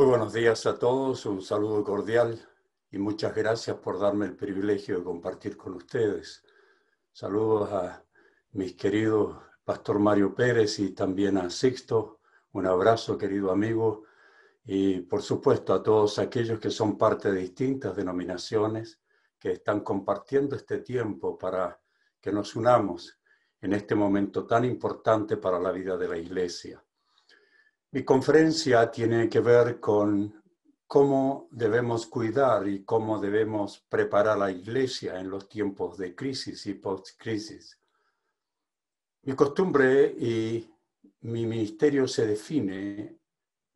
buenos días a todos, un saludo cordial y muchas gracias por darme el privilegio de compartir con ustedes. Saludos a mis queridos Pastor Mario Pérez y también a Sixto. Un abrazo, querido amigo, y por supuesto a todos aquellos que son parte de distintas denominaciones que están compartiendo este tiempo para que nos unamos en este momento tan importante para la vida de la Iglesia. Mi conferencia tiene que ver con cómo debemos cuidar y cómo debemos preparar a la Iglesia en los tiempos de crisis y post-crisis. Mi costumbre y mi ministerio se define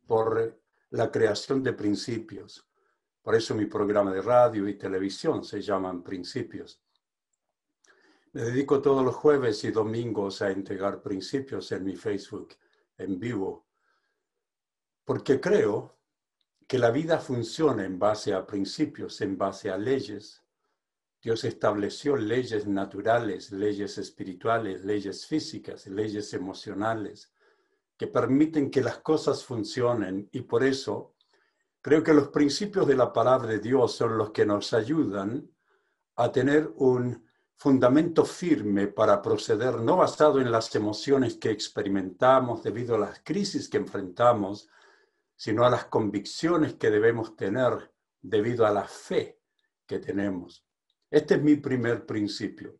por la creación de principios. Por eso mi programa de radio y televisión se llaman Principios. Me dedico todos los jueves y domingos a entregar principios en mi Facebook en vivo, porque creo que la vida funciona en base a principios, en base a leyes. Dios estableció leyes naturales, leyes espirituales, leyes físicas, leyes emocionales, que permiten que las cosas funcionen, y por eso creo que los principios de la palabra de Dios son los que nos ayudan a tener un fundamento firme para proceder, no basado en las emociones que experimentamos debido a las crisis que enfrentamos, sino a las convicciones que debemos tener debido a la fe que tenemos. Este es mi primer principio.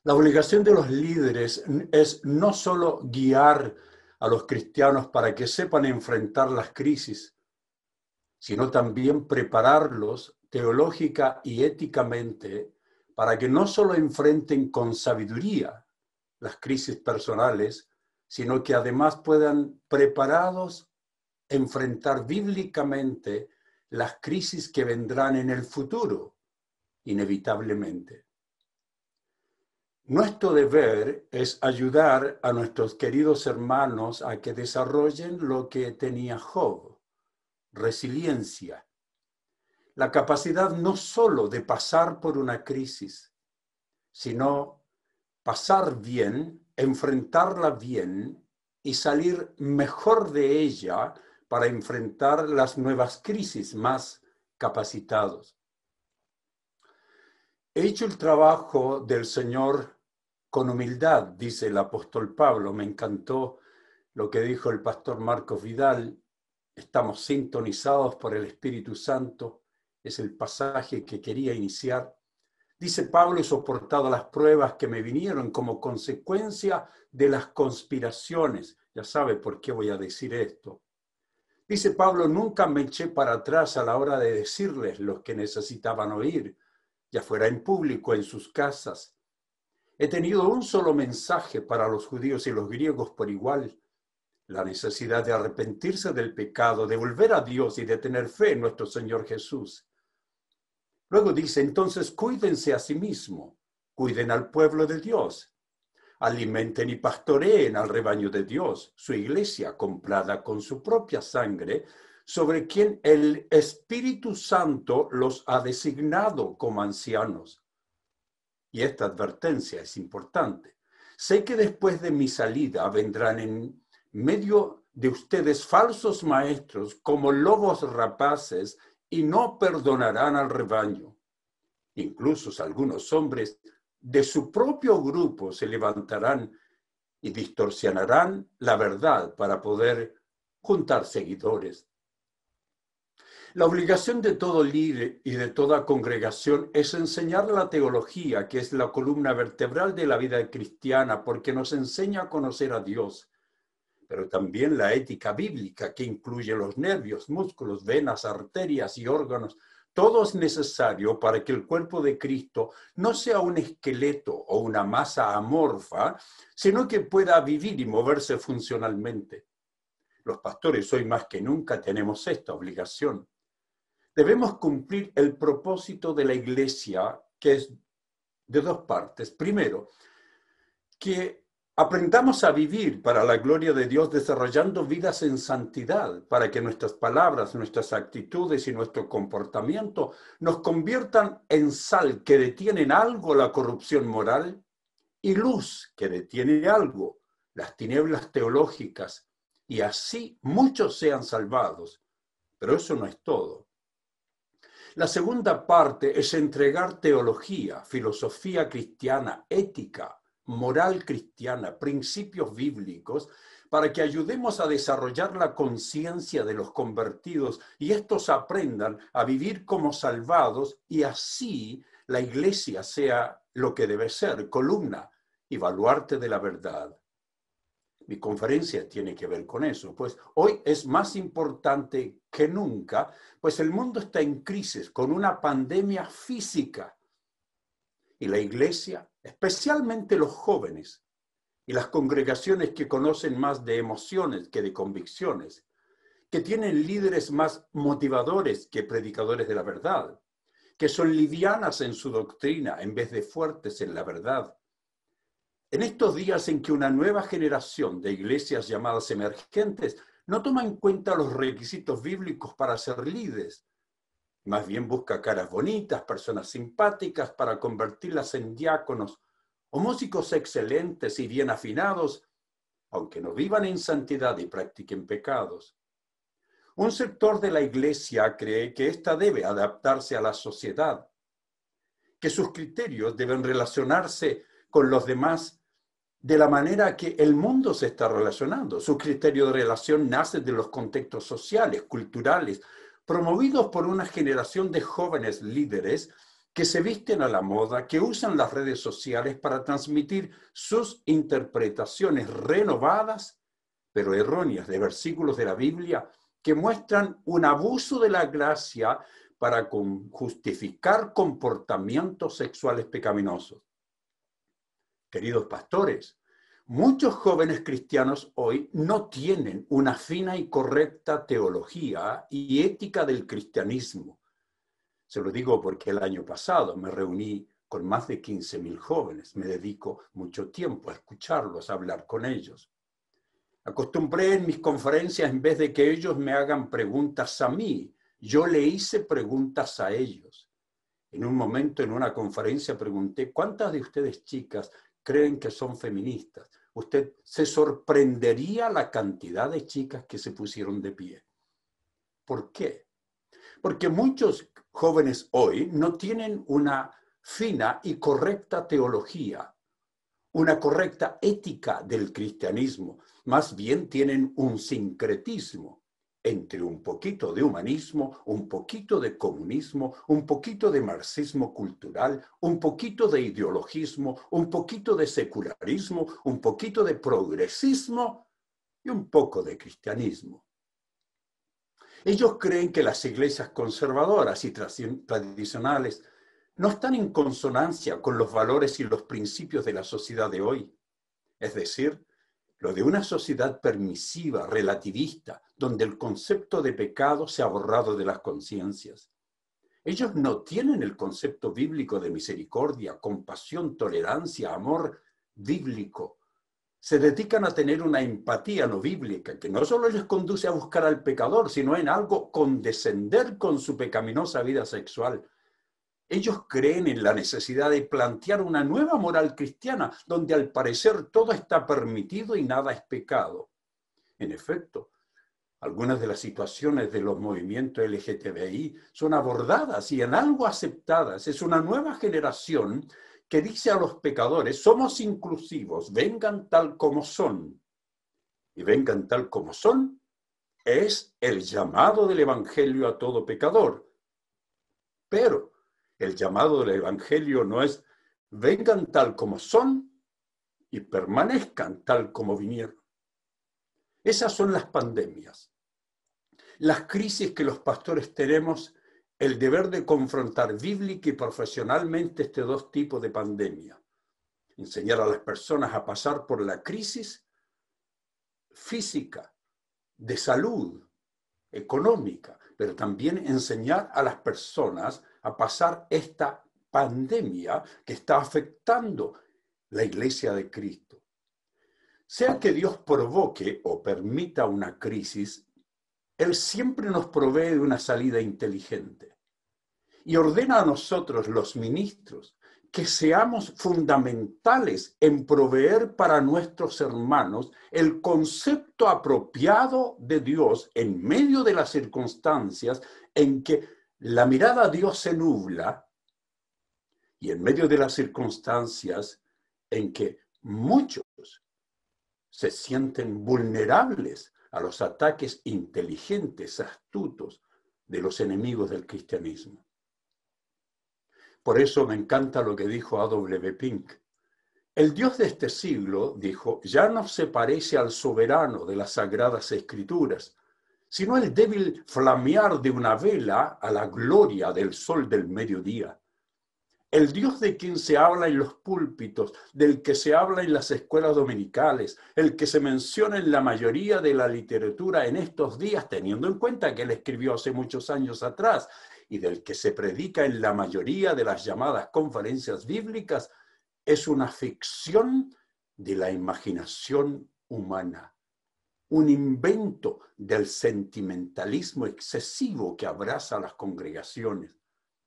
La obligación de los líderes es no solo guiar a los cristianos para que sepan enfrentar las crisis, sino también prepararlos teológica y éticamente para que no solo enfrenten con sabiduría las crisis personales, sino que además puedan preparados enfrentar bíblicamente las crisis que vendrán en el futuro, inevitablemente. Nuestro deber es ayudar a nuestros queridos hermanos a que desarrollen lo que tenía Job: resiliencia. La capacidad no solo de pasar por una crisis, sino pasar bien, enfrentarla bien y salir mejor de ella para enfrentar las nuevas crisis más capacitados. He hecho el trabajo del Señor con humildad, dice el apóstol Pablo. Me encantó lo que dijo el pastor Marcos Vidal. Estamos sintonizados por el Espíritu Santo. Es el pasaje que quería iniciar. Dice Pablo: he soportado las pruebas que me vinieron como consecuencia de las conspiraciones. Ya sabe por qué voy a decir esto. Dice Pablo: nunca me eché para atrás a la hora de decirles lo que necesitaban oír, ya fuera en público o en sus casas. He tenido un solo mensaje para los judíos y los griegos por igual: la necesidad de arrepentirse del pecado, de volver a Dios y de tener fe en nuestro Señor Jesús. Luego dice: entonces cuídense a sí mismos, cuiden al pueblo de Dios, alimenten y pastoreen al rebaño de Dios, su iglesia comprada con su propia sangre, sobre quien el Espíritu Santo los ha designado como ancianos. Y esta advertencia es importante. Sé que después de mi salida vendrán en medio de ustedes falsos maestros como lobos rapaces y no perdonarán al rebaño. Incluso algunos hombres de su propio grupo se levantarán y distorsionarán la verdad para poder juntar seguidores. La obligación de todo líder y de toda congregación es enseñar la teología, que es la columna vertebral de la vida cristiana, porque nos enseña a conocer a Dios, pero también la ética bíblica, que incluye los nervios, músculos, venas, arterias y órganos. Todo es necesario para que el cuerpo de Cristo no sea un esqueleto o una masa amorfa, sino que pueda vivir y moverse funcionalmente. Los pastores hoy más que nunca tenemos esta obligación. Debemos cumplir el propósito de la Iglesia, que es de dos partes. Primero, que aprendamos a vivir para la gloria de Dios, desarrollando vidas en santidad, para que nuestras palabras, nuestras actitudes y nuestro comportamiento nos conviertan en sal que detienen algo la corrupción moral y luz que detiene algo las tinieblas teológicas y así muchos sean salvados. Pero eso no es todo. La segunda parte es entregar teología, filosofía cristiana, ética, moral cristiana, principios bíblicos, para que ayudemos a desarrollar la conciencia de los convertidos y estos aprendan a vivir como salvados y así la iglesia sea lo que debe ser, columna y baluarte de la verdad. Mi conferencia tiene que ver con eso, pues hoy es más importante que nunca, pues el mundo está en crisis con una pandemia física y la iglesia, especialmente los jóvenes y las congregaciones que conocen más de emociones que de convicciones, que tienen líderes más motivadores que predicadores de la verdad, que son livianas en su doctrina en vez de fuertes en la verdad. En estos días en que una nueva generación de iglesias llamadas emergentes no toma en cuenta los requisitos bíblicos para ser líderes, más bien busca caras bonitas, personas simpáticas para convertirlas en diáconos o músicos excelentes y bien afinados, aunque no vivan en santidad y practiquen pecados. Un sector de la iglesia cree que ésta debe adaptarse a la sociedad, que sus criterios deben relacionarse con los demás de la manera que el mundo se está relacionando. Su criterio de relación nace de los contextos sociales, culturales, promovidos por una generación de jóvenes líderes que se visten a la moda, que usan las redes sociales para transmitir sus interpretaciones renovadas, pero erróneas, de versículos de la Biblia que muestran un abuso de la gracia para justificar comportamientos sexuales pecaminosos. Queridos pastores, muchos jóvenes cristianos hoy no tienen una fina y correcta teología y ética del cristianismo. Se lo digo porque el año pasado me reuní con más de 15,000 jóvenes. Me dedico mucho tiempo a escucharlos, a hablar con ellos. Acostumbré en mis conferencias, en vez de que ellos me hagan preguntas a mí, yo le hice preguntas a ellos. En un momento, en una conferencia, pregunté, ¿cuántas de ustedes, chicas, creen que son feministas? Usted se sorprendería la cantidad de chicas que se pusieron de pie. ¿Por qué? Porque muchos jóvenes hoy no tienen una fina y correcta teología, una correcta ética del cristianismo. Más bien tienen un sincretismo entre un poquito de humanismo, un poquito de comunismo, un poquito de marxismo cultural, un poquito de ideologismo, un poquito de secularismo, un poquito de progresismo y un poco de cristianismo. Ellos creen que las iglesias conservadoras y tradicionales no están en consonancia con los valores y los principios de la sociedad de hoy. Es decir, lo de una sociedad permisiva, relativista, donde el concepto de pecado se ha borrado de las conciencias. Ellos no tienen el concepto bíblico de misericordia, compasión, tolerancia, amor bíblico. Se dedican a tener una empatía no bíblica que no solo les conduce a buscar al pecador, sino en algo condescender con su pecaminosa vida sexual. Ellos creen en la necesidad de plantear una nueva moral cristiana, donde al parecer todo está permitido y nada es pecado. En efecto, algunas de las situaciones de los movimientos LGTBI son abordadas y en algo aceptadas. Es una nueva generación que dice a los pecadores, somos inclusivos, vengan tal como son. Y vengan tal como son es el llamado del Evangelio a todo pecador. Pero el llamado del Evangelio no es vengan tal como son y permanezcan tal como vinieron. Esas son las pandemias, las crisis que los pastores tenemos el deber de confrontar bíblica y profesionalmente estos dos tipos de pandemia. Enseñar a las personas a pasar por la crisis física, de salud, económica, pero también enseñar a las personas a pasar esta pandemia que está afectando la iglesia de Cristo. Sea que Dios provoque o permita una crisis, Él siempre nos provee de una salida inteligente y ordena a nosotros, los ministros, que seamos fundamentales en proveer para nuestros hermanos el concepto apropiado de Dios en medio de las circunstancias en que la mirada a Dios se nubla y en medio de las circunstancias en que muchos se sienten vulnerables a los ataques inteligentes, astutos de los enemigos del cristianismo. Por eso me encanta lo que dijo A.W. Pink. El Dios de este siglo, dijo, ya no se parece al soberano de las Sagradas Escrituras, sino el débil flamear de una vela a la gloria del sol del mediodía. El Dios de quien se habla en los púlpitos, del que se habla en las escuelas dominicales, el que se menciona en la mayoría de la literatura en estos días, teniendo en cuenta que él escribió hace muchos años atrás, y del que se predica en la mayoría de las llamadas conferencias bíblicas, es una ficción de la imaginación humana, un invento del sentimentalismo excesivo que abraza a las congregaciones.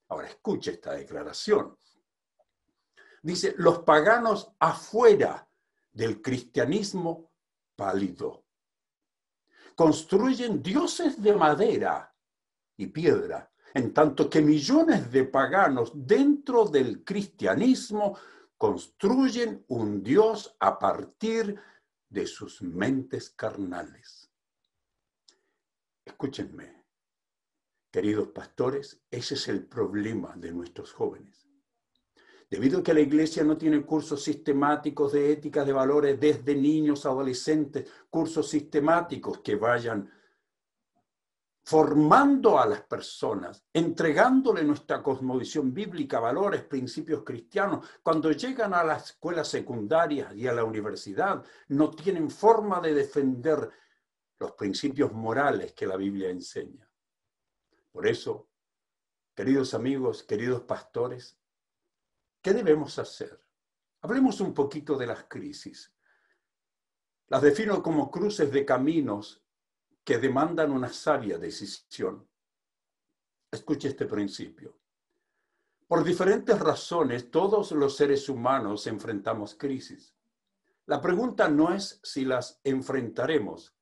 Ahora escuche esta declaración. Dice, los paganos afuera del cristianismo pálido construyen dioses de madera y piedra, en tanto que millones de paganos dentro del cristianismo construyen un Dios a partir de sus mentes carnales. Escúchenme, queridos pastores, ese es el problema de nuestros jóvenes. Debido a que la iglesia no tiene cursos sistemáticos de ética, de valores desde niños, adolescentes, cursos sistemáticos que vayan formando a las personas, entregándole nuestra cosmovisión bíblica, valores, principios cristianos. Cuando llegan a las escuelas secundarias y a la universidad, no tienen forma de defender los principios morales que la Biblia enseña. Por eso, queridos amigos, queridos pastores, ¿qué debemos hacer? Hablemos un poquito de las crisis. Las defino como cruces de caminos que demandan una sabia decisión. Escuche este principio. Por diferentes razones, todos los seres humanos enfrentamos crisis. La pregunta no es si las enfrentaremos,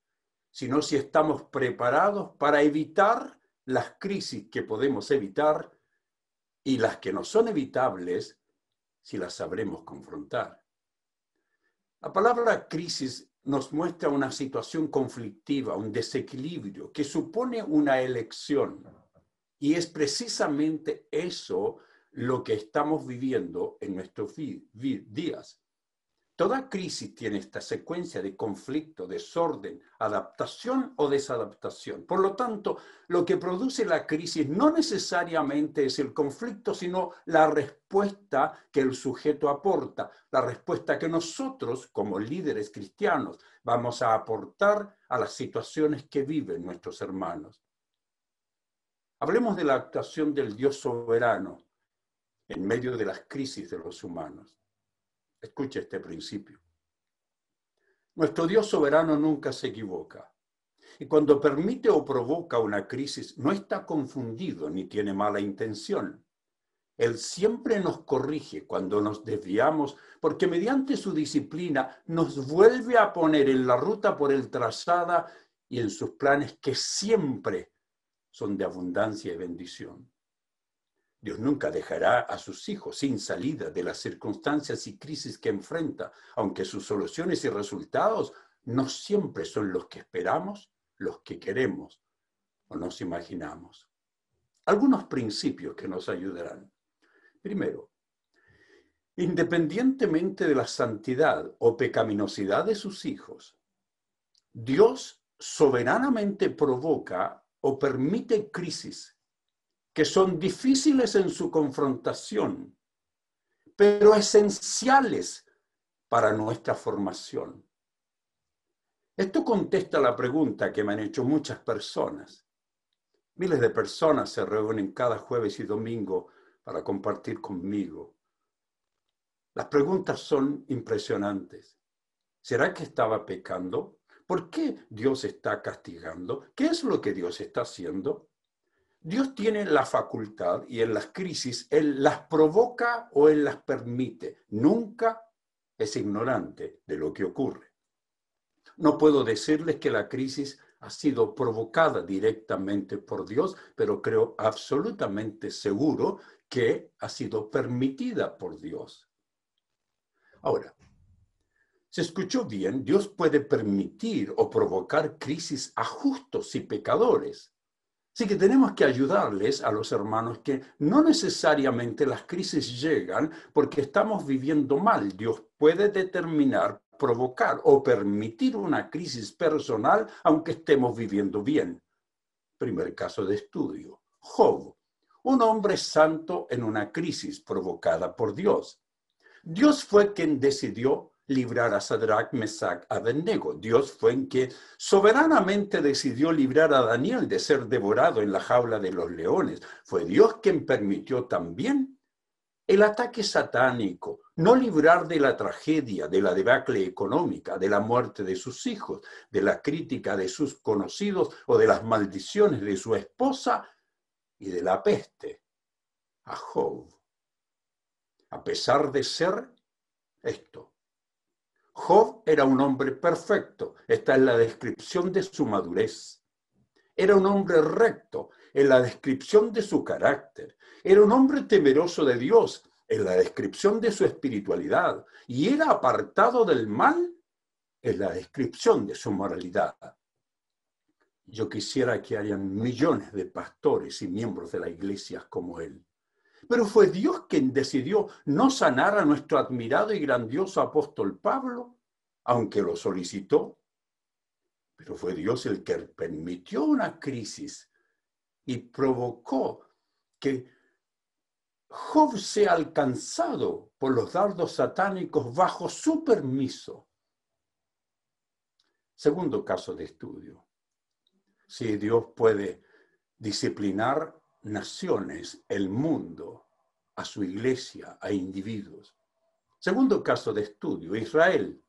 sino si estamos preparados para evitar las crisis que podemos evitar y las que no son evitables, si las sabremos confrontar. La palabra crisis nos muestra una situación conflictiva, un desequilibrio que supone una elección. Y es precisamente eso lo que estamos viviendo en nuestros días. Toda crisis tiene esta secuencia de conflicto, desorden, adaptación o desadaptación. Por lo tanto, lo que produce la crisis no necesariamente es el conflicto, sino la respuesta que el sujeto aporta, la respuesta que nosotros, como líderes cristianos, vamos a aportar a las situaciones que viven nuestros hermanos. Hablemos de la actuación del Dios soberano en medio de las crisis de los humanos. Escuche este principio. Nuestro Dios soberano nunca se equivoca. Y cuando permite o provoca una crisis, no está confundido ni tiene mala intención. Él siempre nos corrige cuando nos desviamos, porque mediante su disciplina nos vuelve a poner en la ruta por él trazada y en sus planes que siempre son de abundancia y bendición. Dios nunca dejará a sus hijos sin salida de las circunstancias y crisis que enfrenta, aunque sus soluciones y resultados no siempre son los que esperamos, los que queremos o nos imaginamos. Algunos principios que nos ayudarán. Primero, independientemente de la santidad o pecaminosidad de sus hijos, Dios soberanamente provoca o permite crisis que son difíciles en su confrontación, pero esenciales para nuestra formación. Esto contesta la pregunta que me han hecho muchas personas. Miles de personas se reúnen cada jueves y domingo para compartir conmigo. Las preguntas son impresionantes. ¿Será que estaba pecando? ¿Por qué Dios está castigando? ¿Qué es lo que Dios está haciendo? Dios tiene la facultad y en las crisis Él las provoca o Él las permite. Nunca es ignorante de lo que ocurre. No puedo decirles que la crisis ha sido provocada directamente por Dios, pero creo absolutamente seguro que ha sido permitida por Dios. Ahora, ¿se escuchó bien? Dios puede permitir o provocar crisis a justos y pecadores. Así que tenemos que ayudarles a los hermanos que no necesariamente las crisis llegan porque estamos viviendo mal. Dios puede determinar, provocar o permitir una crisis personal aunque estemos viviendo bien. Primer caso de estudio. Job, un hombre santo en una crisis provocada por Dios. Dios fue quien decidió librar a Sadrach, Mesach, Abednego. Dios fue en que soberanamente decidió librar a Daniel de ser devorado en la jaula de los leones. Fue Dios quien permitió también el ataque satánico, no librar de la tragedia, de la debacle económica, de la muerte de sus hijos, de la crítica de sus conocidos o de las maldiciones de su esposa y de la peste. A Job, a pesar de ser esto, Job era un hombre perfecto. Esta es la descripción de su madurez. Era un hombre recto en la descripción de su carácter. Era un hombre temeroso de Dios en la descripción de su espiritualidad. Y era apartado del mal en la descripción de su moralidad. Yo quisiera que hayan millones de pastores y miembros de la iglesia como él. Pero fue Dios quien decidió no sanar a nuestro admirado y grandioso apóstol Pablo, aunque lo solicitó. Pero fue Dios el que permitió una crisis y provocó que Job sea alcanzado por los dardos satánicos bajo su permiso. Segundo caso de estudio. Si Dios puede disciplinar naciones, el mundo, a su iglesia, a individuos. Segundo caso de estudio, Israel,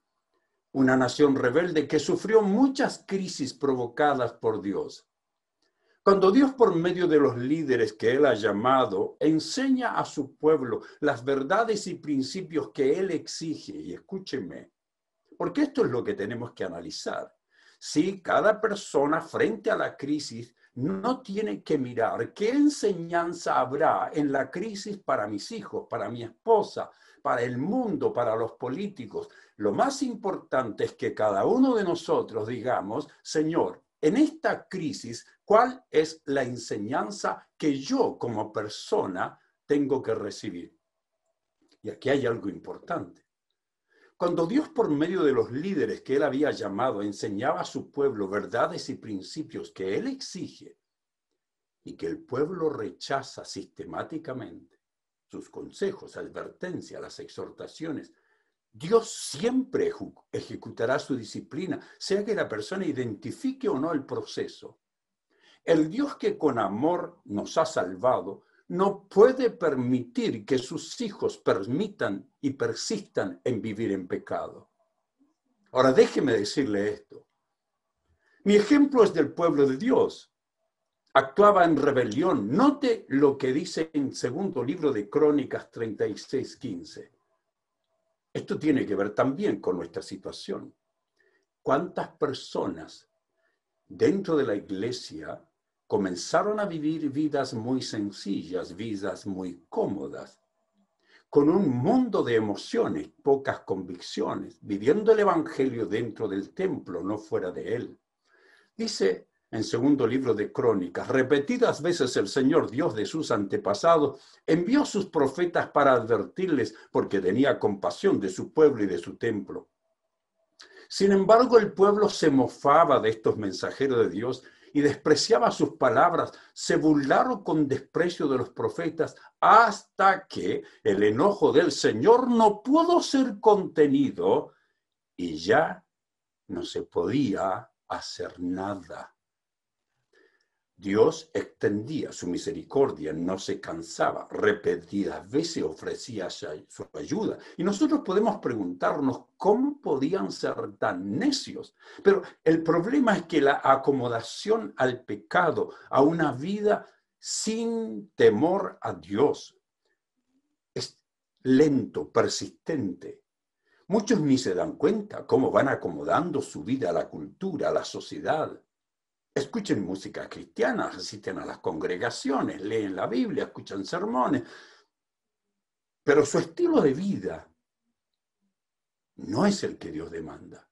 una nación rebelde que sufrió muchas crisis provocadas por Dios. Cuando Dios, por medio de los líderes que Él ha llamado, enseña a su pueblo las verdades y principios que Él exige, y escúchenme, porque esto es lo que tenemos que analizar. Si cada persona frente a la crisis no tiene que mirar qué enseñanza habrá en la crisis para mis hijos, para mi esposa, para el mundo, para los políticos. Lo más importante es que cada uno de nosotros digamos, Señor, en esta crisis, ¿cuál es la enseñanza que yo como persona tengo que recibir? Y aquí hay algo importante. Cuando Dios, por medio de los líderes que Él había llamado, enseñaba a su pueblo verdades y principios que Él exige y que el pueblo rechaza sistemáticamente, sus consejos, advertencias, las exhortaciones, Dios siempre ejecutará su disciplina, sea que la persona identifique o no el proceso. El Dios que con amor nos ha salvado no puede permitir que sus hijos permitan y persistan en vivir en pecado. Ahora déjeme decirle esto. Mi ejemplo es del pueblo de Dios. Actuaba en rebelión. Note lo que dice en segundo libro de Crónicas 36:15. Esto tiene que ver también con nuestra situación. ¿Cuántas personas dentro de la iglesia comenzaron a vivir vidas muy sencillas, vidas muy cómodas, con un mundo de emociones, pocas convicciones, viviendo el evangelio dentro del templo, no fuera de él? Dice en segundo libro de Crónicas, repetidas veces el Señor Dios de sus antepasados envió sus profetas para advertirles porque tenía compasión de su pueblo y de su templo. Sin embargo, el pueblo se mofaba de estos mensajeros de Dios y despreciaba sus palabras, se burlaron con desprecio de los profetas hasta que el enojo del Señor no pudo ser contenido y ya no se podía hacer nada. Dios extendía su misericordia, no se cansaba, repetidas veces ofrecía su ayuda. Y nosotros podemos preguntarnos cómo podían ser tan necios. Pero el problema es que la acomodación al pecado, a una vida sin temor a Dios. Es lento, persistente. Muchos ni se dan cuenta cómo van acomodando su vida a la cultura, a la sociedad. Escuchen música cristiana, asisten a las congregaciones, leen la Biblia, escuchan sermones. Pero su estilo de vida no es el que Dios demanda.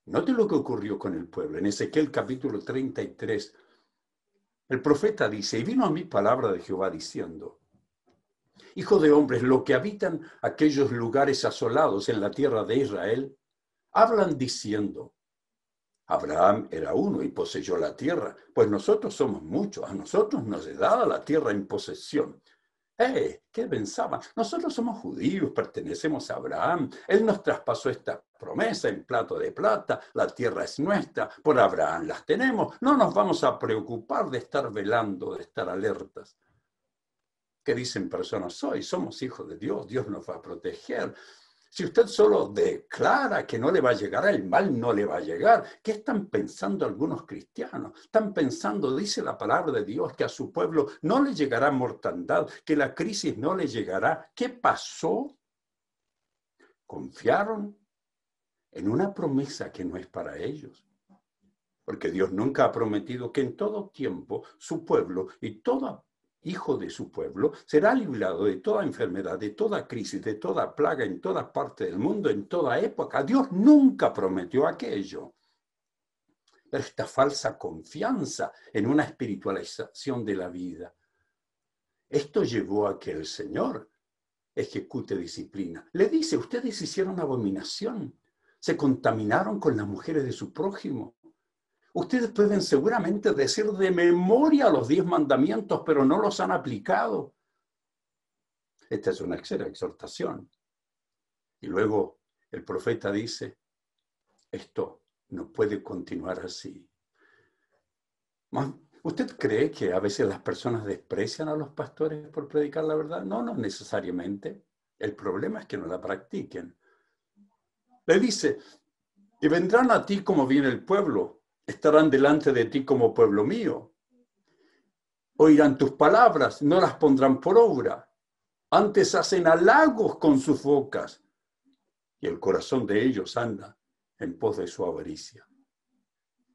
Note lo que ocurrió con el pueblo. En Ezequiel capítulo 33, el profeta dice, y vino a mí palabra de Jehová diciendo, hijo de hombres, lo que habitan aquellos lugares asolados en la tierra de Israel, hablan diciendo, Abraham era uno y poseyó la tierra, pues nosotros somos muchos, a nosotros nos es dada la tierra en posesión. ¿Qué pensaban? Nosotros somos judíos, pertenecemos a Abraham. Él nos traspasó esta promesa en plato de plata. La tierra es nuestra, por Abraham las tenemos. No nos vamos a preocupar de estar velando, de estar alertas. ¿Qué dicen personas hoy? Somos hijos de Dios, Dios nos va a proteger. Si usted solo declara que no le va a llegar, el mal no le va a llegar. ¿Qué están pensando algunos cristianos? Están pensando, dice la palabra de Dios, que a su pueblo no le llegará mortandad, que la crisis no le llegará. ¿Qué pasó? Confiaron en una promesa que no es para ellos. Porque Dios nunca ha prometido que en todo tiempo su pueblo y todo hijo de su pueblo será librado de toda enfermedad, de toda crisis, de toda plaga en toda parte del mundo, en toda época. Dios nunca prometió aquello. Pero esta falsa confianza en una espiritualización de la vida, esto llevó a que el Señor ejecute disciplina. Le dice, ustedes hicieron abominación, se contaminaron con las mujeres de su prójimo. Ustedes pueden seguramente decir de memoria los 10 mandamientos, pero no los han aplicado. Esta es una exhortación. Y luego el profeta dice, esto no puede continuar así. ¿Usted cree que a veces las personas desprecian a los pastores por predicar la verdad? No, no necesariamente. El problema es que no la practiquen. Le dice, y vendrán a ti como viene el pueblo, estarán delante de ti como pueblo mío. Oirán tus palabras, no las pondrán por obra. Antes hacen halagos con sus bocas, y el corazón de ellos anda en pos de su avaricia.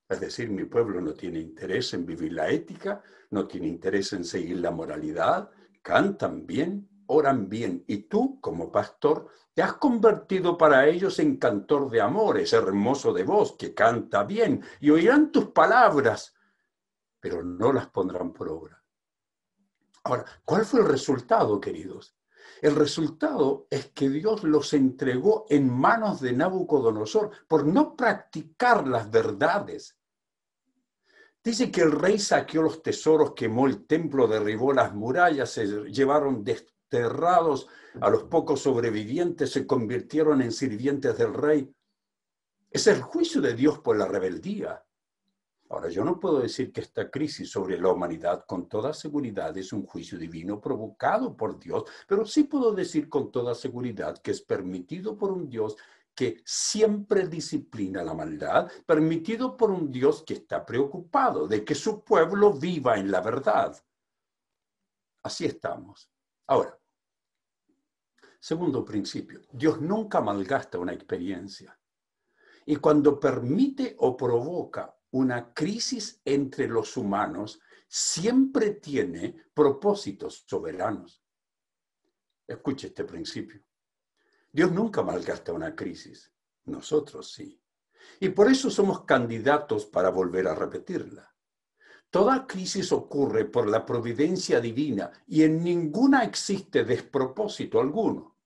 Es decir, mi pueblo no tiene interés en vivir la ética, no tiene interés en seguir la moralidad, cantan bien, oran bien, y tú, como pastor, te has convertido para ellos en cantor de amores, hermoso de voz, que canta bien, y oirán tus palabras, pero no las pondrán por obra. Ahora, ¿cuál fue el resultado, queridos? El resultado es que Dios los entregó en manos de Nabucodonosor por no practicar las verdades. Dice que el rey saqueó los tesoros, quemó el templo, derribó las murallas, se llevaron desterrados a los pocos sobrevivientes, se convirtieron en sirvientes del rey. Es el juicio de Dios por la rebeldía. Ahora, yo no puedo decir que esta crisis sobre la humanidad con toda seguridad es un juicio divino provocado por Dios, pero sí puedo decir con toda seguridad que es permitido por un Dios que siempre disciplina la maldad, permitido por un Dios que está preocupado de que su pueblo viva en la verdad. Así estamos. Ahora, segundo principio, Dios nunca malgasta una experiencia. Y cuando permite o provoca una crisis entre los humanos, siempre tiene propósitos soberanos. Escuche este principio. Dios nunca malgasta una crisis, nosotros sí. Y por eso somos candidatos para volver a repetirla. Toda crisis ocurre por la providencia divina y en ninguna existe despropósito alguno.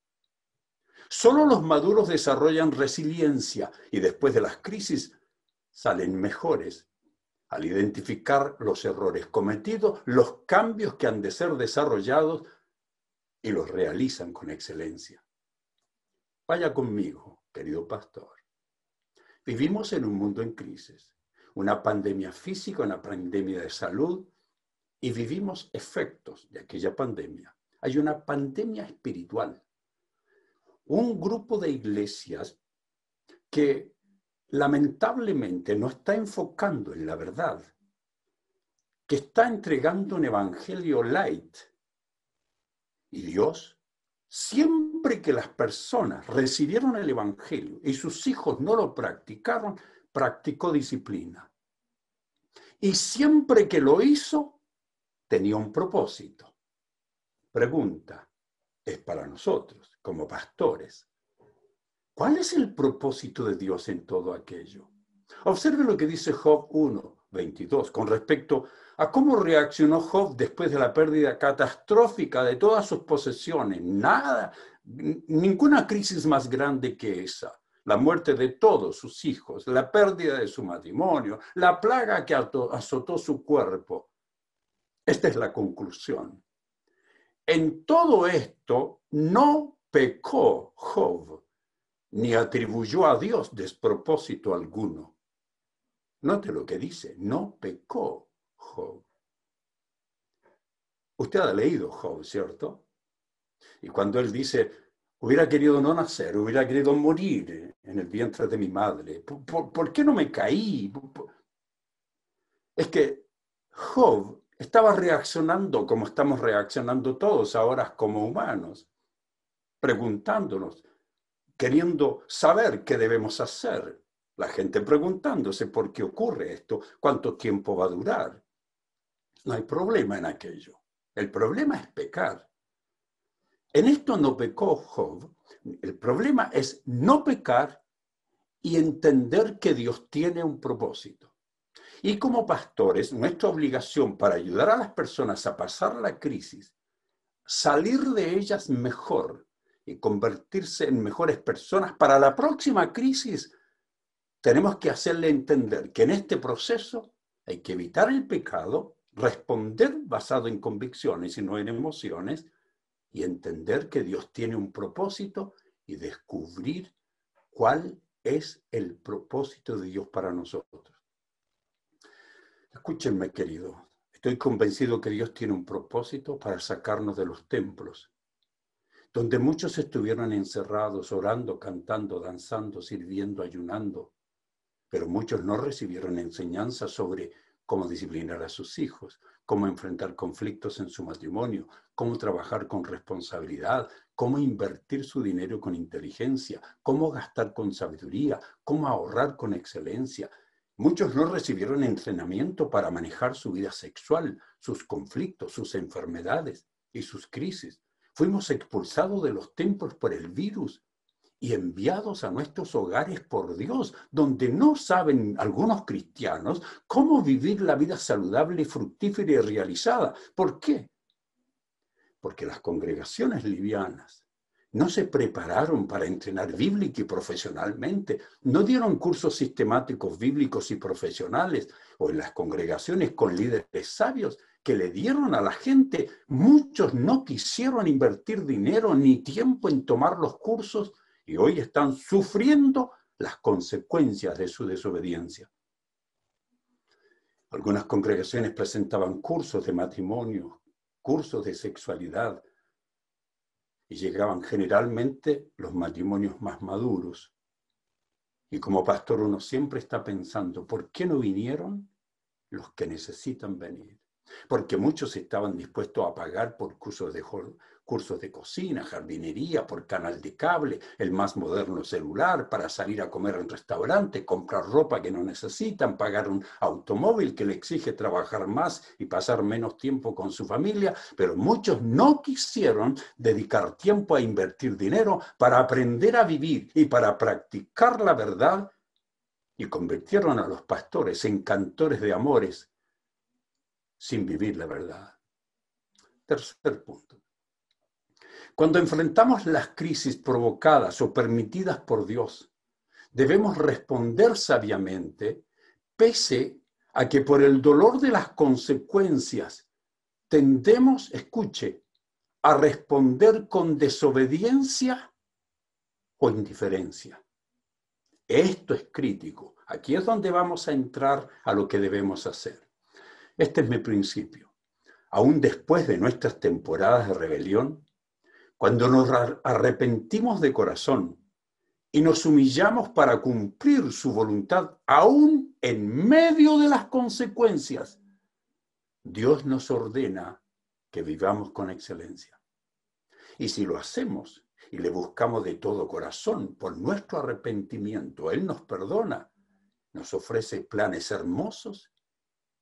Solo los maduros desarrollan resiliencia y después de las crisis salen mejores al identificar los errores cometidos, los cambios que han de ser desarrollados y los realizan con excelencia. Vaya conmigo, querido pastor. Vivimos en un mundo en crisis, una pandemia física, una pandemia de salud, y vivimos efectos de aquella pandemia. Hay una pandemia espiritual. Un grupo de iglesias que lamentablemente no está enfocando en la verdad. que está entregando un evangelio light. Y Dios, siempre que las personas recibieron el evangelio y sus hijos no lo practicaron, practicó disciplina. Y siempre que lo hizo, tenía un propósito. Pregunta, es para nosotros, como pastores. ¿Cuál es el propósito de Dios en todo aquello? Observe lo que dice Job 1:22 con respecto a cómo reaccionó Job después de la pérdida catastrófica de todas sus posesiones. Ninguna crisis más grande que esa. La muerte de todos sus hijos, la pérdida de su matrimonio, la plaga que azotó su cuerpo. Esta es la conclusión. En todo esto no pecó Job, ni atribuyó a Dios despropósito alguno. Note lo que dice, no pecó Job. Usted ha leído Job, ¿cierto? Y cuando él dice, hubiera querido no nacer, hubiera querido morir en el vientre de mi madre, ¿por qué no me caí? Es que Job estaba reaccionando como estamos reaccionando todos ahora como humanos, preguntándonos, queriendo saber qué debemos hacer. La gente preguntándose por qué ocurre esto, cuánto tiempo va a durar. No hay problema en aquello. El problema es pecar. En esto no pecó Job. El problema es no pecar y entender que Dios tiene un propósito. Y como pastores, nuestra obligación para ayudar a las personas a pasar la crisis, salir de ellas mejor y convertirse en mejores personas para la próxima crisis, tenemos que hacerle entender que en este proceso hay que evitar el pecado, responder basado en convicciones y no en emociones, y entender que Dios tiene un propósito y descubrir cuál es el propósito de Dios para nosotros. Escúchenme, queridos, estoy convencido que Dios tiene un propósito para sacarnos de los templos, donde muchos estuvieron encerrados, orando, cantando, danzando, sirviendo, ayunando, pero muchos no recibieron enseñanza sobre cómo disciplinar a sus hijos, cómo enfrentar conflictos en su matrimonio, cómo trabajar con responsabilidad, cómo invertir su dinero con inteligencia, cómo gastar con sabiduría, cómo ahorrar con excelencia. Muchos no recibieron entrenamiento para manejar su vida sexual, sus conflictos, sus enfermedades y sus crisis. Fuimos expulsados de los templos por el virus y enviados a nuestros hogares por Dios, donde no saben algunos cristianos cómo vivir la vida saludable, fructífera y realizada. ¿Por qué? Porque las congregaciones livianas no se prepararon para entrenar bíblica y profesionalmente, no dieron cursos sistemáticos bíblicos y profesionales, o en las congregaciones con líderes sabios que le dieron a la gente, muchos no quisieron invertir dinero ni tiempo en tomar los cursos, y hoy están sufriendo las consecuencias de su desobediencia. Algunas congregaciones presentaban cursos de matrimonio, cursos de sexualidad, y llegaban generalmente los matrimonios más maduros. Y como pastor uno siempre está pensando, ¿por qué no vinieron los que necesitan venir? Porque muchos estaban dispuestos a pagar por cursos de cocina, jardinería, por canal de cable, el más moderno celular, para salir a comer en restaurantes, comprar ropa que no necesitan, pagar un automóvil que le exige trabajar más y pasar menos tiempo con su familia, pero muchos no quisieron dedicar tiempo a invertir dinero para aprender a vivir y para practicar la verdad, y convirtieron a los pastores en cantores de amores sin vivir la verdad. Tercer punto. Cuando enfrentamos las crisis provocadas o permitidas por Dios, debemos responder sabiamente, pese a que por el dolor de las consecuencias tendemos, escuche, a responder con desobediencia o indiferencia. Esto es crítico. Aquí es donde vamos a entrar a lo que debemos hacer. Este es mi principio. Aún después de nuestras temporadas de rebelión, cuando nos arrepentimos de corazón y nos humillamos para cumplir su voluntad, aún en medio de las consecuencias, Dios nos ordena que vivamos con excelencia. Y si lo hacemos y le buscamos de todo corazón por nuestro arrepentimiento, Él nos perdona, nos ofrece planes hermosos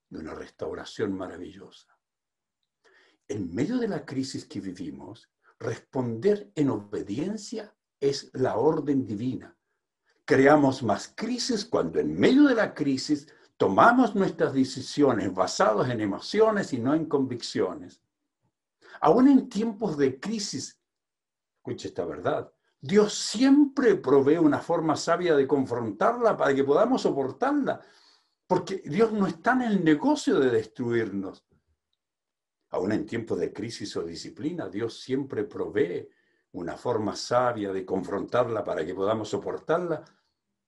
y una restauración maravillosa. En medio de la crisis que vivimos, responder en obediencia es la orden divina. Creamos más crisis cuando en medio de la crisis tomamos nuestras decisiones basadas en emociones y no en convicciones. Aún en tiempos de crisis, escuche esta verdad, Dios siempre provee una forma sabia de confrontarla para que podamos soportarla, porque Dios no está en el negocio de destruirnos. Aún en tiempos de crisis o disciplina, Dios siempre provee una forma sabia de confrontarla para que podamos soportarla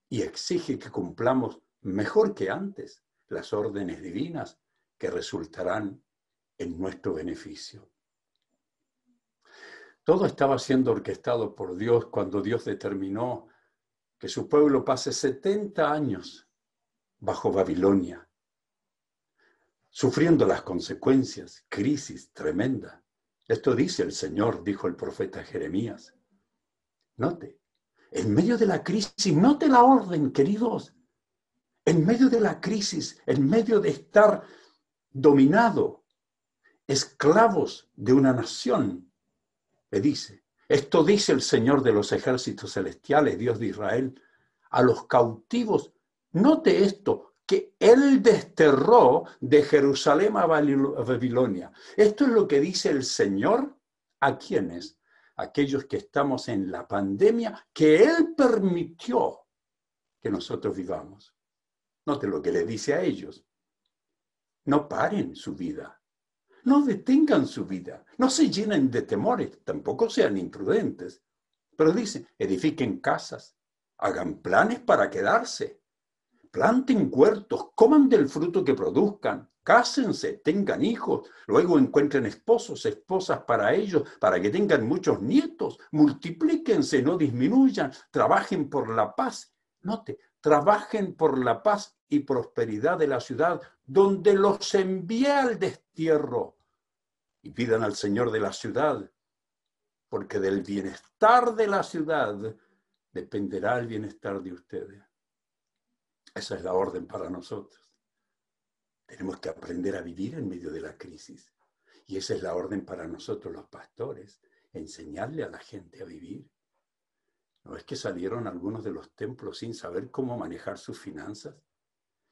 y exige que cumplamos mejor que antes las órdenes divinas que resultarán en nuestro beneficio. Todo estaba siendo orquestado por Dios cuando Dios determinó que su pueblo pase 70 años bajo Babilonia, sufriendo las consecuencias, crisis tremenda. Esto dice el Señor, dijo el profeta Jeremías. Note, en medio de la crisis, note la orden, queridos. En medio de la crisis, en medio de estar dominado, esclavos de una nación, le dice, esto dice el Señor de los ejércitos celestiales, Dios de Israel, a los cautivos. Note esto, que Él desterró de Jerusalén a Babilonia. Esto es lo que dice el Señor. ¿A quiénes? Aquellos que estamos en la pandemia que Él permitió que nosotros vivamos. Note lo que le dice a ellos. No paren su vida. No detengan su vida. No se llenen de temores. Tampoco sean imprudentes. Pero dice, edifiquen casas. Hagan planes para quedarse. Planten huertos. Coman del fruto que produzcan. Cásense. Tengan hijos. Luego encuentren esposos, esposas para ellos, para que tengan muchos nietos. Multiplíquense, no disminuyan. Trabajen por la paz. Note, trabajen por la paz y prosperidad de la ciudad donde los envié al destierro. Y pidan al Señor de la ciudad, porque del bienestar de la ciudad dependerá el bienestar de ustedes. Esa es la orden para nosotros. Tenemos que aprender a vivir en medio de la crisis. Y esa es la orden para nosotros los pastores, enseñarle a la gente a vivir. ¿No es que salieron algunos de los templos sin saber cómo manejar sus finanzas?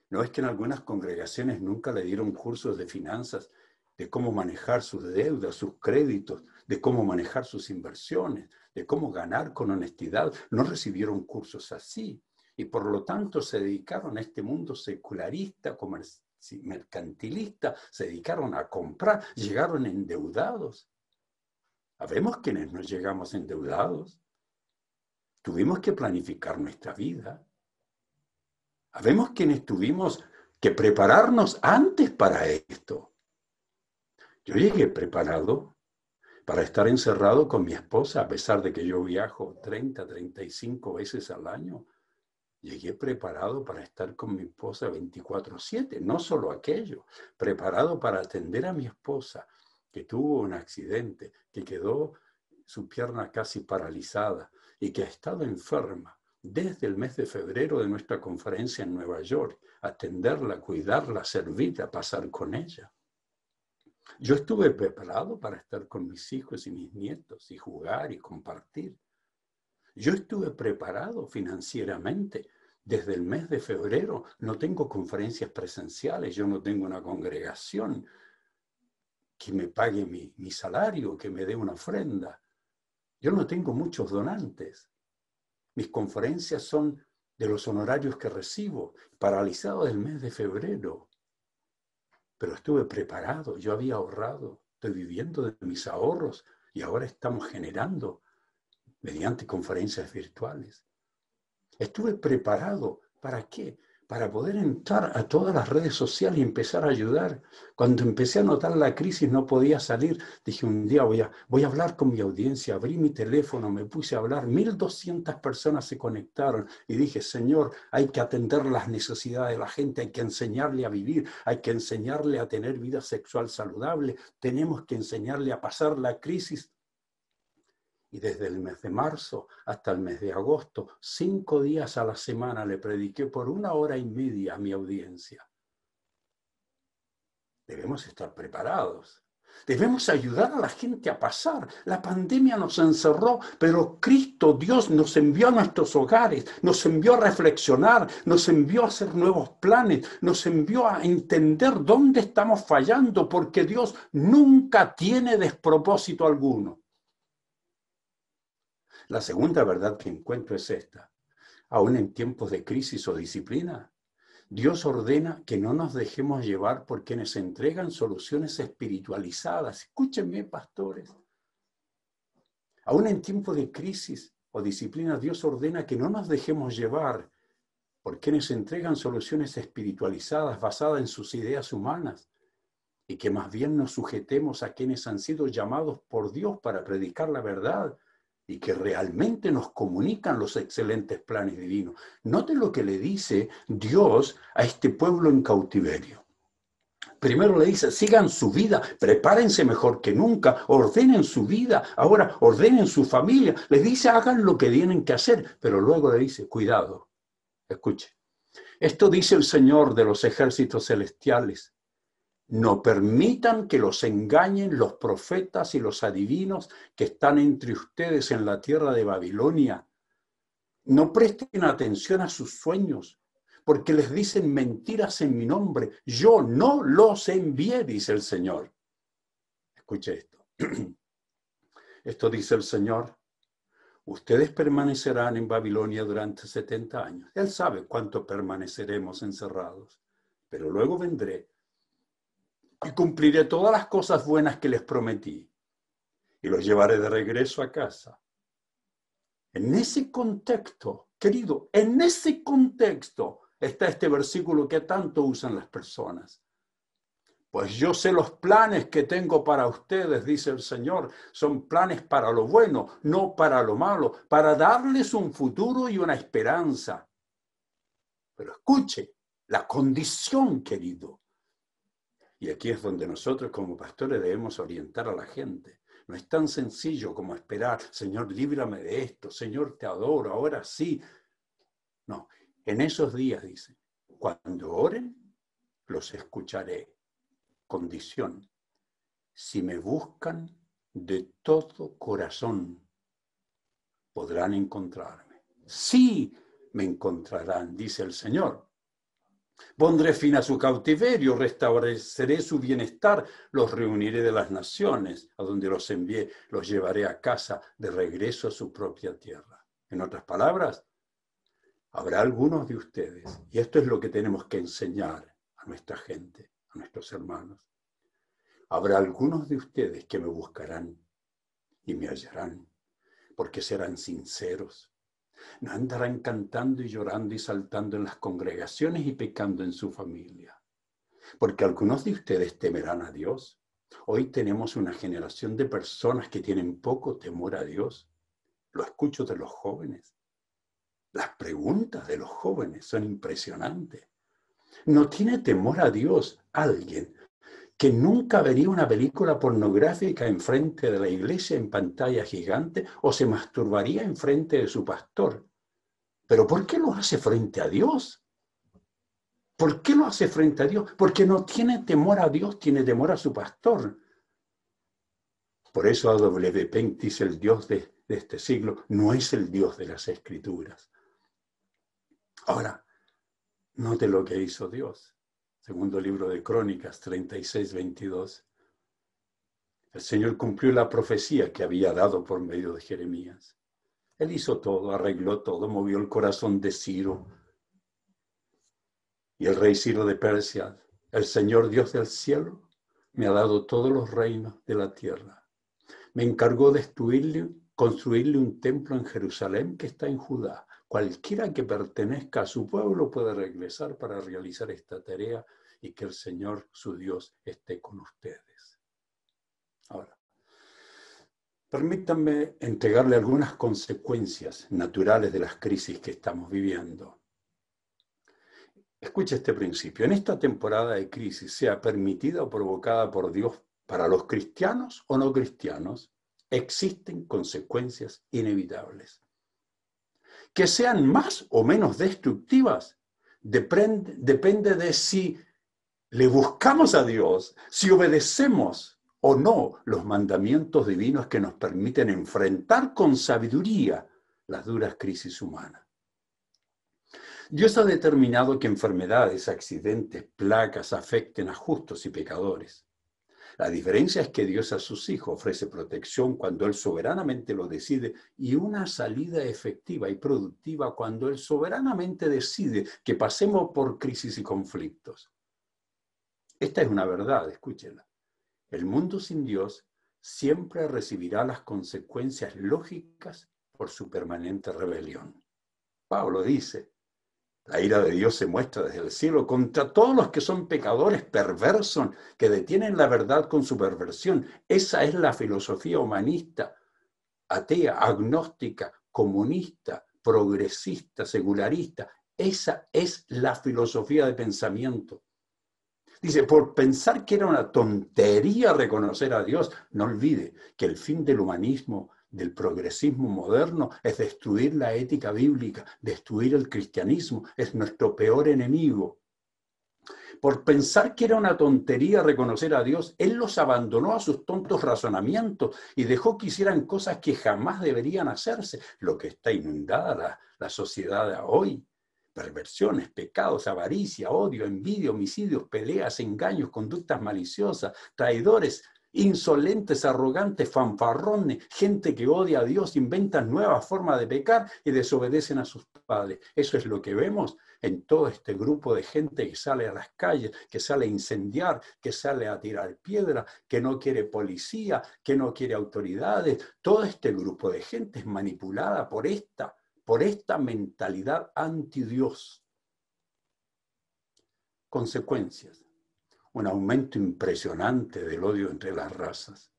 ¿No es que en algunas congregaciones nunca le dieron cursos de finanzas, de cómo manejar sus deudas, sus créditos, de cómo manejar sus inversiones, de cómo ganar con honestidad? No recibieron cursos así y por lo tanto se dedicaron a este mundo secularista, mercantilista, se dedicaron a comprar, llegaron endeudados. ¿Sabemos quiénes nos llegamos endeudados? Tuvimos que planificar nuestra vida. Sabemos quienes tuvimos que prepararnos antes para esto. Yo llegué preparado para estar encerrado con mi esposa, a pesar de que yo viajo 30, 35 veces al año. Llegué preparado para estar con mi esposa 24/7, no solo aquello, preparado para atender a mi esposa, que tuvo un accidente, que quedó su pierna casi paralizada y que ha estado enferma desde el mes de febrero de nuestra conferencia en Nueva York, atenderla, cuidarla, servirla, pasar con ella. Yo estuve preparado para estar con mis hijos y mis nietos y jugar y compartir. Yo estuve preparado financieramente. Desde el mes de febrero no tengo conferencias presenciales, yo no tengo una congregación que me pague mi salario, que me dé una ofrenda. Yo no tengo muchos donantes. Mis conferencias son de los honorarios que recibo, paralizado del mes de febrero. Pero estuve preparado, yo había ahorrado, estoy viviendo de mis ahorros y ahora estamos generando mediante conferencias virtuales. Estuve preparado, ¿para qué? para poder entrar a todas las redes sociales y empezar a ayudar. Cuando empecé a notar la crisis no podía salir. Dije, un día voy a hablar con mi audiencia. Abrí mi teléfono, me puse a hablar. 1.200 personas se conectaron y dije, Señor, hay que atender las necesidades de la gente, hay que enseñarle a vivir, hay que enseñarle a tener vida sexual saludable, tenemos que enseñarle a pasar la crisis. Y desde el mes de marzo hasta el mes de agosto, 5 días a la semana le prediqué por 1 hora y media a mi audiencia. Debemos estar preparados. Debemos ayudar a la gente a pasar. La pandemia nos encerró, pero Cristo, Dios, nos envió a nuestros hogares, nos envió a reflexionar, nos envió a hacer nuevos planes, nos envió a entender dónde estamos fallando, porque Dios nunca tiene despropósito alguno. La segunda verdad que encuentro es esta. Aún en tiempos de crisis o disciplina, Dios ordena que no nos dejemos llevar por quienes entregan soluciones espiritualizadas. Escúchenme, pastores. Aún en tiempos de crisis o disciplina, Dios ordena que no nos dejemos llevar por quienes entregan soluciones espiritualizadas basadas en sus ideas humanas y que más bien nos sujetemos a quienes han sido llamados por Dios para predicar la verdad y que realmente nos comunican los excelentes planes divinos. Noten lo que le dice Dios a este pueblo en cautiverio. Primero le dice, sigan su vida, prepárense mejor que nunca, ordenen su vida, ahora ordenen su familia. Les dice, hagan lo que tienen que hacer, pero luego le dice, cuidado, escuche. Esto dice el Señor de los ejércitos celestiales. No permitan que los engañen los profetas y los adivinos que están entre ustedes en la tierra de Babilonia. No presten atención a sus sueños, porque les dicen mentiras en mi nombre. Yo no los envié, dice el Señor. Escuche esto. Esto dice el Señor. Ustedes permanecerán en Babilonia durante 70 años. Él sabe cuánto permaneceremos encerrados, pero luego vendré y cumpliré todas las cosas buenas que les prometí y los llevaré de regreso a casa. En ese contexto, querido, en ese contexto está este versículo que tanto usan las personas. Pues yo sé los planes que tengo para ustedes, dice el Señor, son planes para lo bueno, no para lo malo, para darles un futuro y una esperanza. Pero escuche, la condición, querido. Y aquí es donde nosotros como pastores debemos orientar a la gente. No es tan sencillo como esperar, Señor, líbrame de esto, Señor, te adoro, ahora sí. No, en esos días, dice, cuando oren, los escucharé. Condición, si me buscan de todo corazón, podrán encontrarme. Sí, me encontrarán, dice el Señor. Pondré fin a su cautiverio, restableceré su bienestar, los reuniré de las naciones, a donde los envié, los llevaré a casa, de regreso a su propia tierra. En otras palabras, habrá algunos de ustedes, y esto es lo que tenemos que enseñar a nuestra gente, a nuestros hermanos. Habrá algunos de ustedes que me buscarán y me hallarán, porque serán sinceros. No andarán cantando y llorando y saltando en las congregaciones y pecando en su familia. Porque algunos de ustedes temerán a Dios. Hoy tenemos una generación de personas que tienen poco temor a Dios. Lo escucho de los jóvenes. Las preguntas de los jóvenes son impresionantes. ¿No tiene temor a Dios alguien que nunca vería una película pornográfica enfrente de la iglesia en pantalla gigante o se masturbaría enfrente de su pastor? ¿Pero por qué lo hace frente a Dios? ¿Por qué lo hace frente a Dios? Porque no tiene temor a Dios, tiene temor a su pastor. Por eso A.W. Pink dice, el Dios de este siglo no es el Dios de las Escrituras. Ahora, note lo que hizo Dios. Segundo libro de Crónicas 36:22. El Señor cumplió la profecía que había dado por medio de Jeremías. Él hizo todo, arregló todo, movió el corazón de Ciro. Y el rey Ciro de Persia, el Señor Dios del cielo, me ha dado todos los reinos de la tierra. Me encargó de destruirle construirle un templo en Jerusalén que está en Judá. Cualquiera que pertenezca a su pueblo puede regresar para realizar esta tarea y que el Señor, su Dios, esté con ustedes. Ahora, permítanme entregarle algunas consecuencias naturales de las crisis que estamos viviendo. Escuche este principio. En esta temporada de crisis, sea permitida o provocada por Dios para los cristianos o no cristianos, existen consecuencias inevitables. Que sean más o menos destructivas depende de si le buscamos a Dios, si obedecemos o no los mandamientos divinos que nos permiten enfrentar con sabiduría las duras crisis humanas. Dios ha determinado que enfermedades, accidentes, plagas afecten a justos y pecadores. La diferencia es que Dios a sus hijos ofrece protección cuando Él soberanamente lo decide y una salida efectiva y productiva cuando Él soberanamente decide que pasemos por crisis y conflictos. Esta es una verdad, escúchenla. El mundo sin Dios siempre recibirá las consecuencias lógicas por su permanente rebelión. Pablo dice: la ira de Dios se muestra desde el cielo contra todos los que son pecadores perversos, que detienen la verdad con su perversión. Esa es la filosofía humanista, atea, agnóstica, comunista, progresista, secularista. Esa es la filosofía de pensamiento. Dice, por pensar que era una tontería reconocer a Dios, no olvide que el fin del humanismo, del progresismo moderno, es destruir la ética bíblica, destruir el cristianismo, es nuestro peor enemigo. Por pensar que era una tontería reconocer a Dios, Él los abandonó a sus tontos razonamientos y dejó que hicieran cosas que jamás deberían hacerse, lo que está inundada la sociedad hoy. Perversiones, pecados, avaricia, odio, envidia, homicidios, peleas, engaños, conductas maliciosas, traidores, insolentes, arrogantes, fanfarrones, gente que odia a Dios, inventan nuevas formas de pecar y desobedecen a sus padres. Eso es lo que vemos en todo este grupo de gente que sale a las calles, que sale a incendiar, que sale a tirar piedra, que no quiere policía, que no quiere autoridades. Todo este grupo de gente es manipulada por esta mentalidad anti-Dios. Consecuencias: un aumento impresionante del odio entre las razas.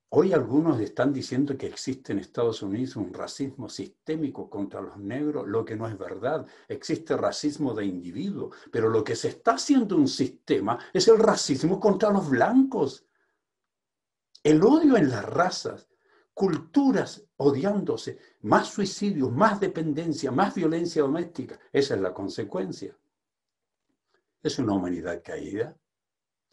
Hoy algunos están diciendo que existe en Estados Unidos un racismo sistémico contra los negros, lo que no es verdad. Existe racismo de individuos, pero lo que se está haciendo un sistema es el racismo contra los blancos. El odio en las razas, culturas odiándose, más suicidios, más dependencia, más violencia doméstica. Esa es la consecuencia. Es una humanidad caída.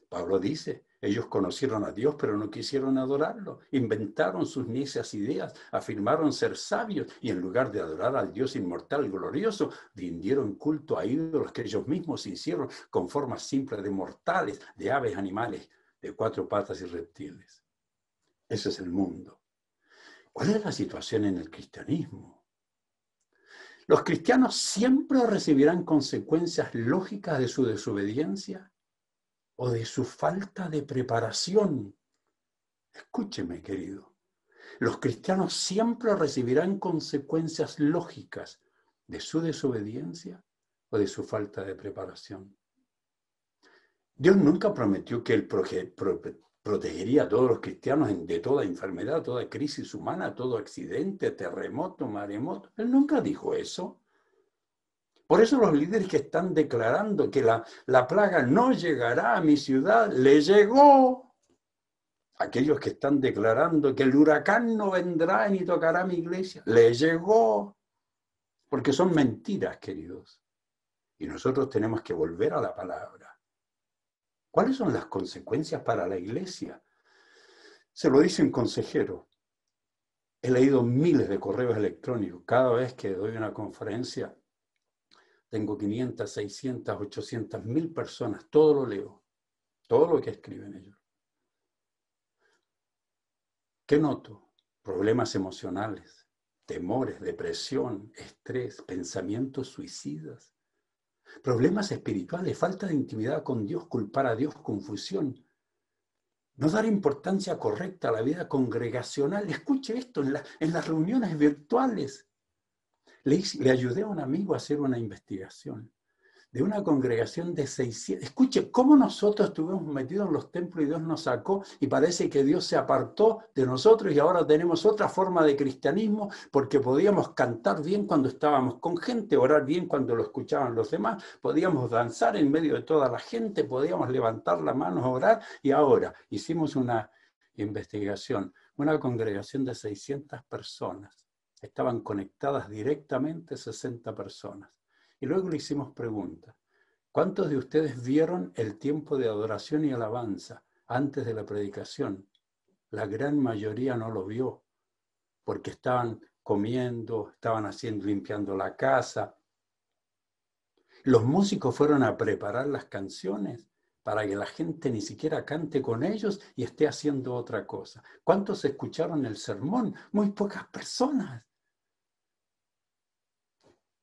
Pablo dice, ellos conocieron a Dios, pero no quisieron adorarlo. Inventaron sus necias ideas, afirmaron ser sabios y en lugar de adorar al Dios inmortal y glorioso, rindieron culto a ídolos que ellos mismos hicieron con formas simples de mortales, de aves, animales, de cuatro patas y reptiles. Ese es el mundo. ¿Cuál es la situación en el cristianismo? ¿Los cristianos siempre recibirán consecuencias lógicas de su desobediencia o de su falta de preparación? Escúcheme, querido. Los cristianos siempre recibirán consecuencias lógicas de su desobediencia o de su falta de preparación. Dios nunca prometió que Él protegería a todos los cristianos de toda enfermedad, toda crisis humana, todo accidente, terremoto, maremoto. Él nunca dijo eso. Por eso los líderes que están declarando que la plaga no llegará a mi ciudad, le llegó. Aquellos que están declarando que el huracán no vendrá ni tocará a mi iglesia, le llegó. Porque son mentiras, queridos. Y nosotros tenemos que volver a la palabra. ¿Cuáles son las consecuencias para la iglesia? Se lo dice un consejero. He leído miles de correos electrónicos. Cada vez que doy una conferencia, tengo 500, 600, 800, 1000 personas. Todo lo leo. Todo lo que escriben ellos. ¿Qué noto? Problemas emocionales, temores, depresión, estrés, pensamientos suicidas. Problemas espirituales, falta de intimidad con Dios, culpar a Dios, confusión. No dar importancia correcta a la vida congregacional. Escuche esto, en las reuniones virtuales. Le ayudé a un amigo a hacer una investigación de una congregación de 600. Escuche, cómo nosotros estuvimos metidos en los templos y Dios nos sacó y parece que Dios se apartó de nosotros y ahora tenemos otra forma de cristianismo porque podíamos cantar bien cuando estábamos con gente, orar bien cuando lo escuchaban los demás, podíamos danzar en medio de toda la gente, podíamos levantar la mano a orar y ahora hicimos una investigación, una congregación de 600 personas. Estaban conectadas directamente 60 personas. Y luego le hicimos preguntas. ¿Cuántos de ustedes vieron el tiempo de adoración y alabanza antes de la predicación? La gran mayoría no lo vio, porque estaban comiendo, estaban limpiando la casa. Los músicos fueron a preparar las canciones para que la gente ni siquiera cante con ellos y esté haciendo otra cosa. ¿Cuántos escucharon el sermón? Muy pocas personas.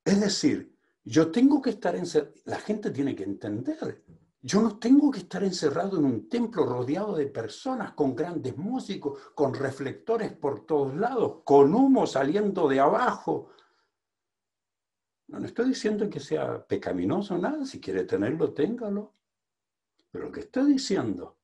Es decir, yo tengo que estar encerrado, la gente tiene que entender, yo no tengo que estar encerrado en un templo rodeado de personas, con grandes músicos, con reflectores por todos lados, con humo saliendo de abajo. No estoy diciendo que sea pecaminoso nada, si quiere tenerlo, téngalo. Pero lo que estoy diciendo,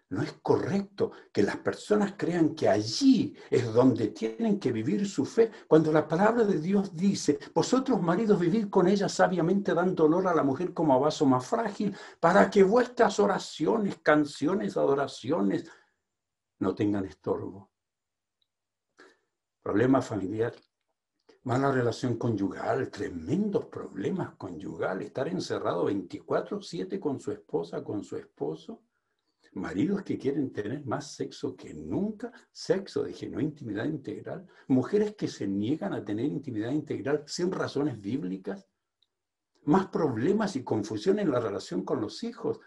no es correcto que las personas crean que allí es donde tienen que vivir su fe, cuando la palabra de Dios dice, vosotros maridos vivid con ella sabiamente dando honor a la mujer como a vaso más frágil, para que vuestras oraciones, canciones, adoraciones no tengan estorbo. Problema familiar, mala relación conyugal, tremendos problemas conyugales, estar encerrado 24/7 con su esposa, con su esposo. Maridos que quieren tener más sexo que nunca, sexo, dije, no intimidad integral. Mujeres que se niegan a tener intimidad integral sin razones bíblicas. Más problemas y confusión en la relación con los hijos.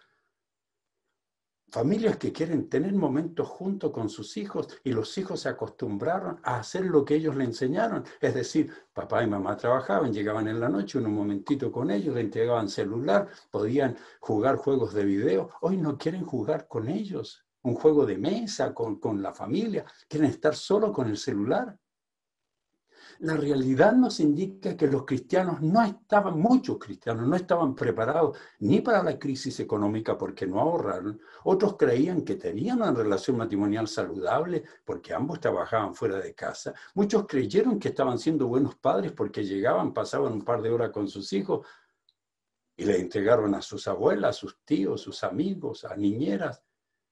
Familias que quieren tener momentos juntos con sus hijos y los hijos se acostumbraron a hacer lo que ellos le enseñaron. Es decir, papá y mamá trabajaban, llegaban en la noche, un momentito con ellos, le entregaban celular, podían jugar juegos de video. Hoy no quieren jugar con ellos, un juego de mesa con la familia, quieren estar solo con el celular. La realidad nos indica que los cristianos muchos cristianos no estaban preparados ni para la crisis económica porque no ahorraron. Otros creían que tenían una relación matrimonial saludable porque ambos trabajaban fuera de casa. Muchos creyeron que estaban siendo buenos padres porque llegaban, pasaban un par de horas con sus hijos y le entregaron a sus abuelas, a sus tíos, sus amigos, a niñeras.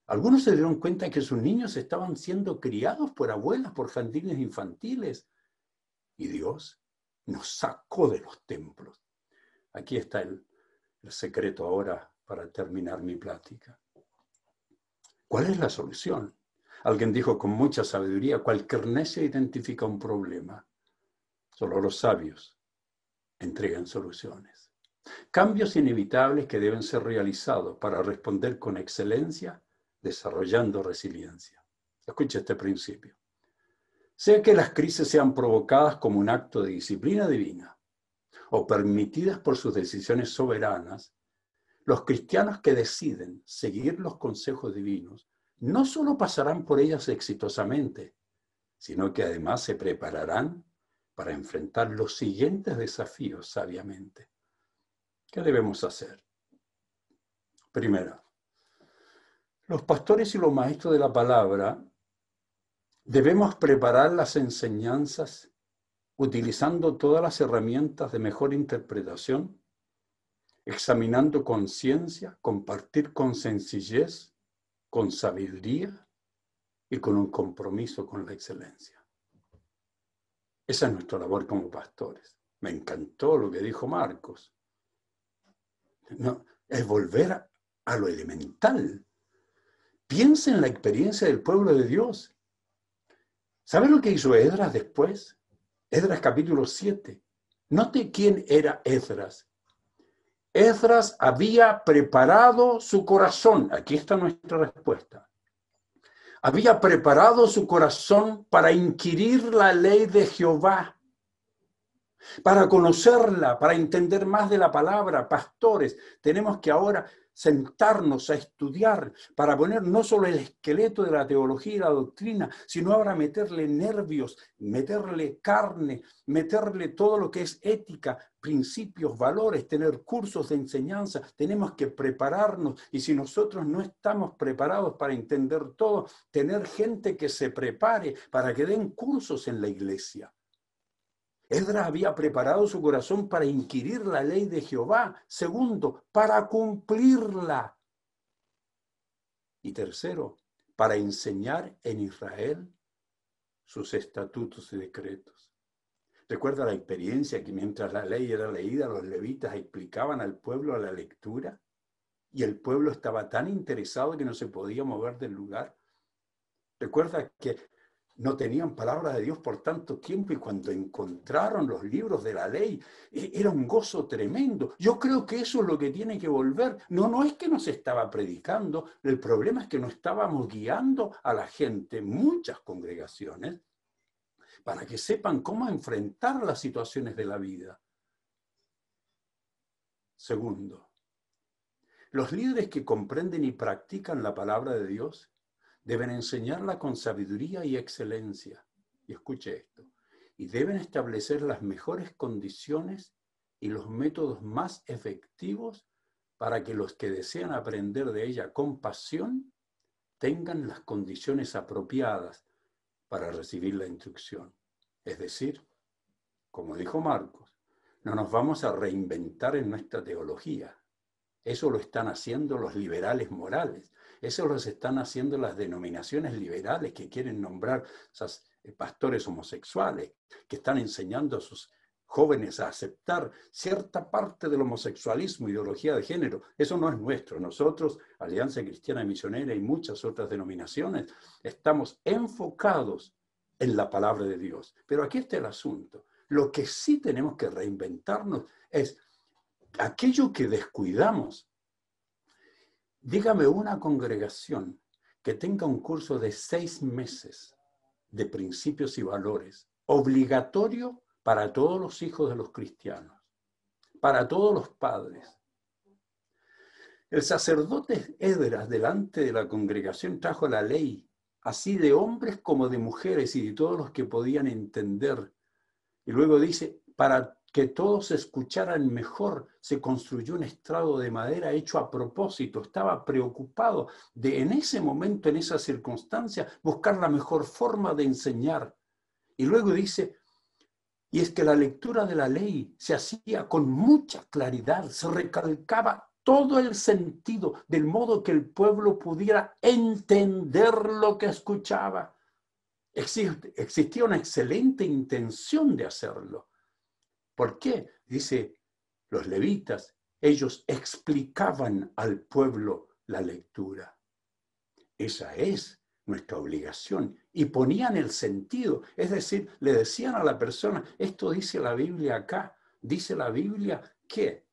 Algunos se dieron cuenta que sus niños estaban siendo criados por abuelas, por jardines infantiles. Y Dios nos sacó de los templos. Aquí está el secreto ahora para terminar mi plática. ¿Cuál es la solución? Alguien dijo con mucha sabiduría, cualquier necio identifica un problema. Solo los sabios entregan soluciones. Cambios inevitables que deben ser realizados para responder con excelencia, desarrollando resiliencia. Escucha este principio. Sea que las crisis sean provocadas como un acto de disciplina divina o permitidas por sus decisiones soberanas, los cristianos que deciden seguir los consejos divinos no solo pasarán por ellas exitosamente, sino que además se prepararán para enfrentar los siguientes desafíos sabiamente. ¿Qué debemos hacer? Primero, los pastores y los maestros de la palabra debemos preparar las enseñanzas utilizando todas las herramientas de mejor interpretación, examinando con ciencia, compartir con sencillez, con sabiduría y con un compromiso con la excelencia. Esa es nuestra labor como pastores. Me encantó lo que dijo Marcos. No, es volver a lo elemental. Piensa en la experiencia del pueblo de Dios. ¿Sabe lo que hizo Esdras después? Esdras capítulo 7. Note quién era Esdras. Esdras había preparado su corazón. Aquí está nuestra respuesta. Había preparado su corazón para inquirir la ley de Jehová, para conocerla, para entender más de la palabra. Pastores, tenemos que ahora sentarnos a estudiar para poner no solo el esqueleto de la teología y la doctrina, sino ahora meterle nervios, meterle carne, meterle todo lo que es ética, principios, valores, tener cursos de enseñanza. Tenemos que prepararnos, y si nosotros no estamos preparados para entender todo, tener gente que se prepare para que den cursos en la iglesia. Esdras había preparado su corazón para inquirir la ley de Jehová. Segundo, para cumplirla. Y tercero, para enseñar en Israel sus estatutos y decretos. ¿Recuerda la experiencia que mientras la ley era leída, los levitas explicaban al pueblo la lectura? Y el pueblo estaba tan interesado que no se podía mover del lugar. Recuerda que no tenían palabra de Dios por tanto tiempo, y cuando encontraron los libros de la ley, era un gozo tremendo. Yo creo que eso es lo que tiene que volver. No es que nos estaba predicando, el problema es que no estábamos guiando a la gente, muchas congregaciones, para que sepan cómo enfrentar las situaciones de la vida. Segundo, los líderes que comprenden y practican la palabra de Dios deben enseñarla con sabiduría y excelencia. Y escuche esto. Y deben establecer las mejores condiciones y los métodos más efectivos para que los que desean aprender de ella con pasión tengan las condiciones apropiadas para recibir la instrucción. Es decir, como dijo Marcos, no nos vamos a reinventar en nuestra teología. Eso lo están haciendo los liberales morales. Eso lo están haciendo las denominaciones liberales que quieren nombrar esos pastores homosexuales, que están enseñando a sus jóvenes a aceptar cierta parte del homosexualismo, ideología de género. Eso no es nuestro. Nosotros, Alianza Cristiana Misionera y muchas otras denominaciones, estamos enfocados en la palabra de Dios. Pero aquí está el asunto. Lo que sí tenemos que reinventarnos es aquello que descuidamos. Dígame una congregación que tenga un curso de 6 meses de principios y valores, obligatorio para todos los hijos de los cristianos, para todos los padres. El sacerdote Esdras delante de la congregación trajo la ley, así de hombres como de mujeres y de todos los que podían entender. Y luego dice, para que todos escucharan mejor, se construyó un estrado de madera hecho a propósito. Estaba preocupado de, en ese momento, en esa circunstancia, buscar la mejor forma de enseñar. Y luego dice, y es que la lectura de la ley se hacía con mucha claridad, se recalcaba todo el sentido, del modo que el pueblo pudiera entender lo que escuchaba. Existía una excelente intención de hacerlo. ¿Por qué? Dice, los levitas, ellos explicaban al pueblo la lectura. Esa es nuestra obligación. Y ponían el sentido, es decir, le decían a la persona, esto dice la Biblia acá, dice la Biblia que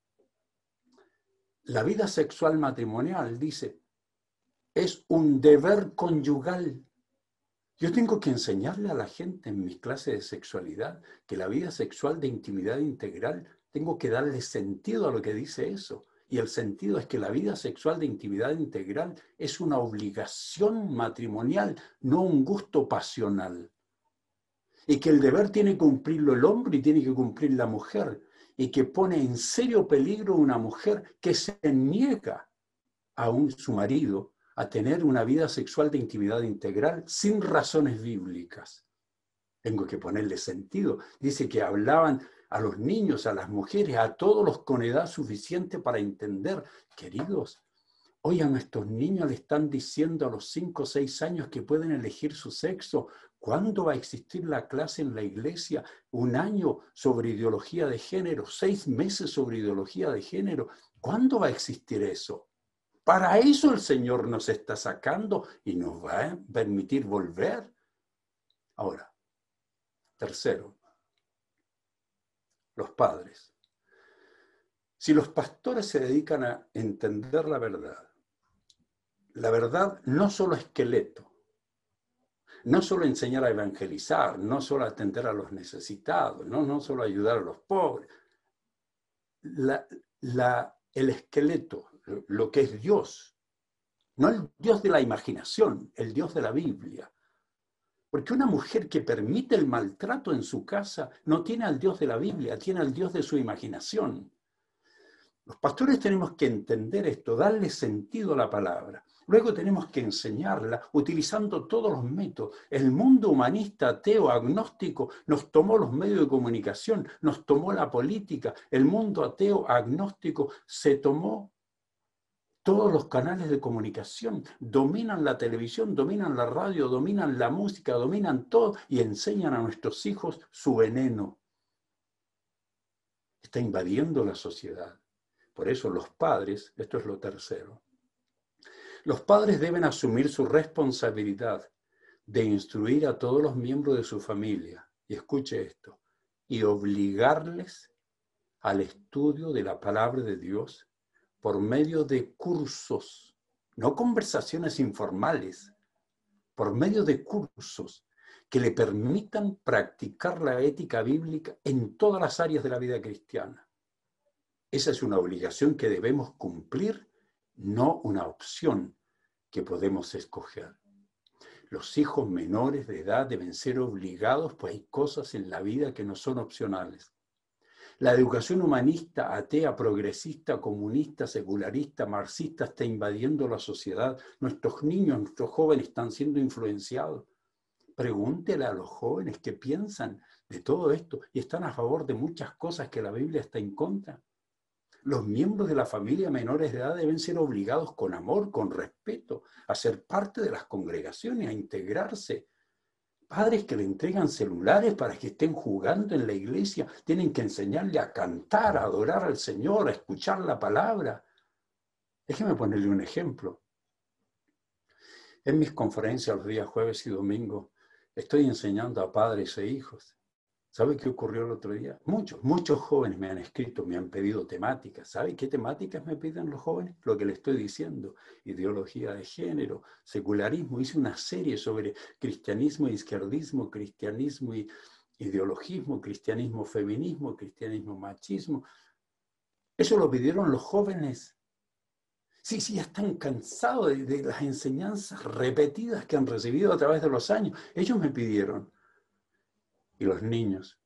la vida sexual matrimonial, dice, es un deber conyugal. Yo tengo que enseñarle a la gente en mis clases de sexualidad que la vida sexual de intimidad integral, tengo que darle sentido a lo que dice eso. Y el sentido es que la vida sexual de intimidad integral es una obligación matrimonial, no un gusto pasional. Y que el deber tiene que cumplirlo el hombre y tiene que cumplir la mujer. Y que pone en serio peligro una mujer que se niega a su marido a tener una vida sexual de intimidad integral sin razones bíblicas. Tengo que ponerle sentido. Dice que hablaban a los niños, a las mujeres, a todos los con edad suficiente para entender. Queridos, hoy a nuestros niños le están diciendo a los 5 o 6 años que pueden elegir su sexo. ¿Cuándo va a existir la clase en la iglesia? 1 año sobre ideología de género, 6 meses sobre ideología de género. ¿Cuándo va a existir eso? Para eso el Señor nos está sacando y nos va a permitir volver. Ahora, tercero, los padres. Si los pastores se dedican a entender la verdad no solo esqueleto, no solo enseñar a evangelizar, no solo atender a los necesitados, no solo ayudar a los pobres. El esqueleto, lo que es Dios. No el Dios de la imaginación, el Dios de la Biblia. Porque una mujer que permite el maltrato en su casa no tiene al Dios de la Biblia, tiene al Dios de su imaginación. Los pastores tenemos que entender esto, darle sentido a la palabra. Luego tenemos que enseñarla utilizando todos los métodos. El mundo humanista, ateo, agnóstico, nos tomó los medios de comunicación, nos tomó la política. El mundo ateo, agnóstico, se tomó todos los canales de comunicación, dominan la televisión, dominan la radio, dominan la música, dominan todo y enseñan a nuestros hijos su veneno. Está invadiendo la sociedad. Por eso los padres, esto es lo tercero, los padres deben asumir su responsabilidad de instruir a todos los miembros de su familia, y escuche esto, y obligarles al estudio de la palabra de Dios por medio de cursos, no conversaciones informales, por medio de cursos que le permitan practicar la ética bíblica en todas las áreas de la vida cristiana. Esa es una obligación que debemos cumplir, no una opción que podemos escoger. Los hijos menores de edad deben ser obligados, pues hay cosas en la vida que no son opcionales. La educación humanista, atea, progresista, comunista, secularista, marxista está invadiendo la sociedad. Nuestros niños, nuestros jóvenes están siendo influenciados. Pregúntele a los jóvenes qué piensan de todo esto y están a favor de muchas cosas que la Biblia está en contra. Los miembros de la familia menores de edad deben ser obligados con amor, con respeto, a ser parte de las congregaciones, a integrarse. Padres que le entregan celulares para que estén jugando en la iglesia, tienen que enseñarle a cantar, a adorar al Señor, a escuchar la palabra. Déjeme ponerle un ejemplo. En mis conferencias los días jueves y domingo estoy enseñando a padres e hijos. ¿Sabe qué ocurrió el otro día? Muchos jóvenes me han escrito, me han pedido temáticas. ¿Sabe qué temáticas me piden los jóvenes? Lo que les estoy diciendo. Ideología de género, secularismo. Hice una serie sobre cristianismo e izquierdismo, cristianismo y ideologismo, cristianismo feminismo, cristianismo machismo. Eso lo pidieron los jóvenes. Sí, ya están cansados de las enseñanzas repetidas que han recibido a través de los años. Ellos me pidieron. Y los niños.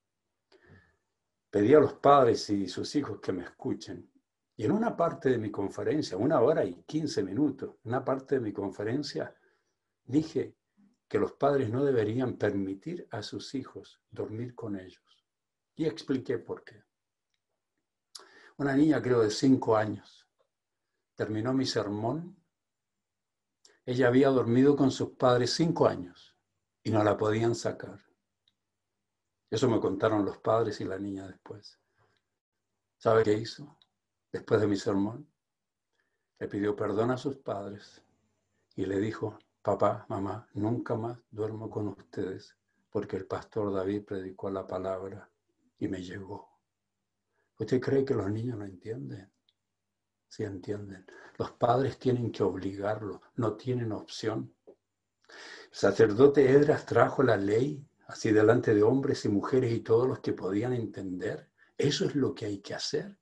Pedí a los padres y sus hijos que me escuchen. Y en una parte de mi conferencia, 1 hora y 15 minutos, una parte de mi conferencia, dije que los padres no deberían permitir a sus hijos dormir con ellos. Y expliqué por qué. Una niña, creo, de 5 años, terminó mi sermón. Ella había dormido con sus padres 5 años y no la podían sacar. Eso me contaron los padres y la niña después. ¿Sabe qué hizo? Después de mi sermón, le pidió perdón a sus padres y le dijo, papá, mamá, nunca más duermo con ustedes porque el pastor David predicó la palabra y me llegó. ¿Usted cree que los niños no entienden? Sí entienden. Los padres tienen que obligarlos, no tienen opción. El sacerdote Esdras trajo la ley así delante de hombres y mujeres y todos los que podían entender. Eso es lo que hay que hacer.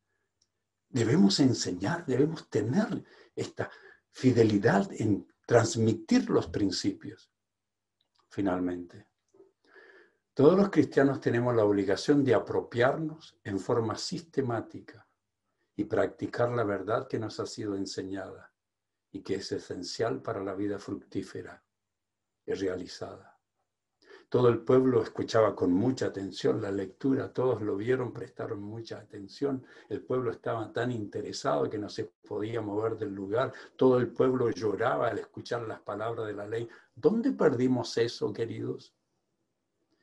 Debemos enseñar, debemos tener esta fidelidad en transmitir los principios. Finalmente, todos los cristianos tenemos la obligación de apropiarnos en forma sistemática y practicar la verdad que nos ha sido enseñada y que es esencial para la vida fructífera y realizada. Todo el pueblo escuchaba con mucha atención la lectura, todos lo vieron, prestaron mucha atención. El pueblo estaba tan interesado que no se podía mover del lugar. Todo el pueblo lloraba al escuchar las palabras de la ley. ¿Dónde perdimos eso, queridos?